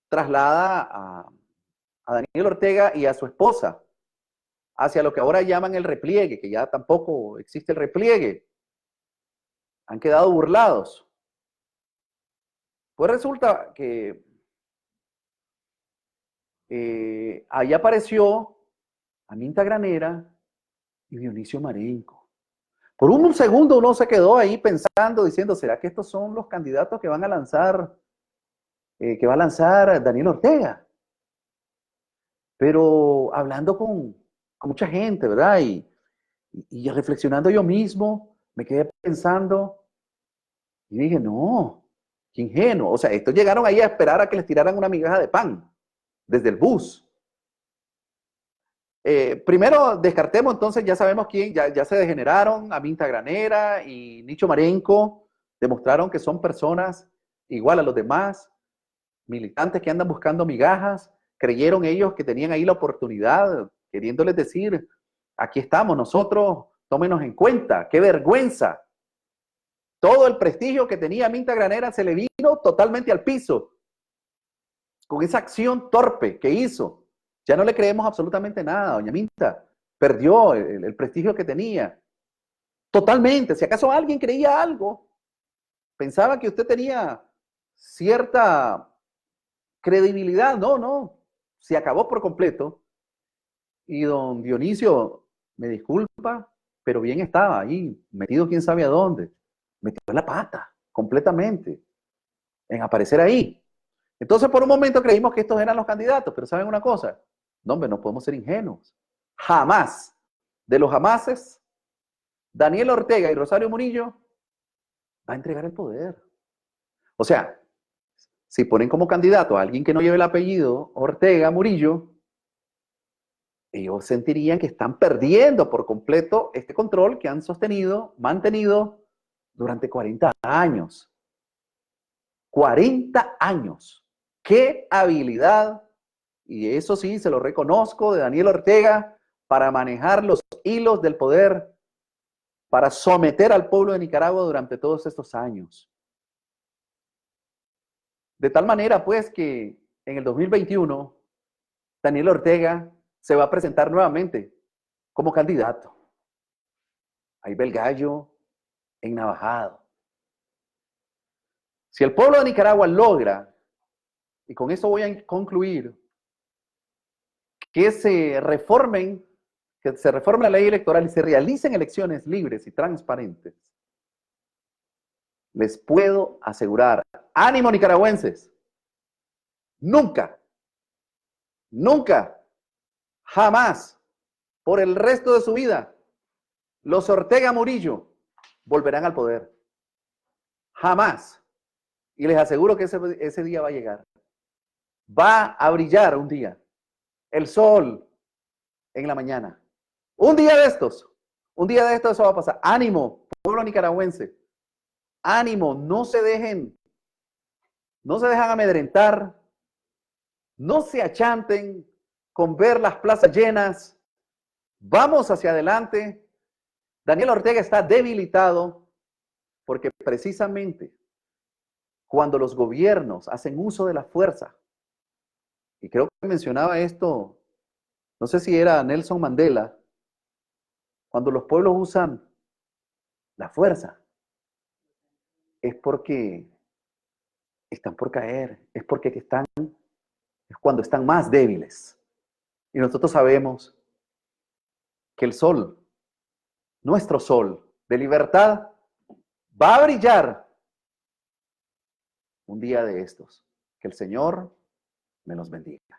traslada a Daniel Ortega y a su esposa hacia lo que ahora llaman el repliegue, que ya tampoco existe el repliegue. Han quedado burlados. Pues resulta que ahí apareció Aminta Granera y Dionisio Marenco. Por un segundo uno se quedó ahí pensando, diciendo, ¿será que estos son los candidatos que van a lanzar, que va a lanzar Daniel Ortega? Pero hablando con mucha gente, ¿verdad? Y reflexionando yo mismo, me quedé pensando y dije, no, qué ingenuo. O sea, estos llegaron ahí a esperar a que les tiraran una migaja de pan desde el bus. Primero descartemos, entonces ya sabemos quién, ya se degeneraron, Aminta Granera y Nicho Marenco, demostraron que son personas igual a los demás, militantes que andan buscando migajas, creyeron ellos que tenían ahí la oportunidad, queriéndoles decir, aquí estamos nosotros, tómenos en cuenta, qué vergüenza. Todo el prestigio que tenía Aminta Granera se le vino totalmente al piso, con esa acción torpe que hizo. Ya no le creemos absolutamente nada, doña Aminta. Perdió el prestigio que tenía. Totalmente. Si acaso alguien creía algo, pensaba que usted tenía cierta credibilidad. No. Se acabó por completo. Y don Dionisio, me disculpa, pero bien estaba ahí, metido quién sabe a dónde. Metió la pata, completamente, en aparecer ahí. Entonces, por un momento creímos que estos eran los candidatos, pero ¿saben una cosa? No, hombre, no podemos ser ingenuos. Jamás, de los jamases, Daniel Ortega y Rosario Murillo va a entregar el poder. O sea, si ponen como candidato a alguien que no lleve el apellido Ortega Murillo, ellos sentirían que están perdiendo por completo este control que han sostenido, mantenido durante 40 años. 40 años. ¡Qué habilidad! Y eso sí, se lo reconozco de Daniel Ortega para manejar los hilos del poder, para someter al pueblo de Nicaragua durante todos estos años. De tal manera, pues, que en el 2021, Daniel Ortega se va a presentar nuevamente como candidato. Ahí va el gallo ennavajado. Si el pueblo de Nicaragua logra, y con esto voy a concluir, que se reforme la ley electoral y se realicen elecciones libres y transparentes, les puedo asegurar, ánimo nicaragüenses, nunca, jamás, por el resto de su vida, los Ortega Murillo volverán al poder. Jamás. Y les aseguro que ese día va a llegar. Va a brillar un día el sol en la mañana. Un día de estos eso va a pasar. Ánimo, pueblo nicaragüense. Ánimo, no se dejen No se dejan amedrentar, no se achanten con ver las plazas llenas. Vamos hacia adelante. Daniel Ortega está debilitado porque precisamente cuando los gobiernos hacen uso de la fuerza, y creo que mencionaba esto, no sé si era Nelson Mandela, cuando los pueblos usan la fuerza, es porque están por caer, es porque es cuando están más débiles. Y nosotros sabemos que el sol, nuestro sol de libertad, va a brillar un día de estos. Que el Señor me los bendiga.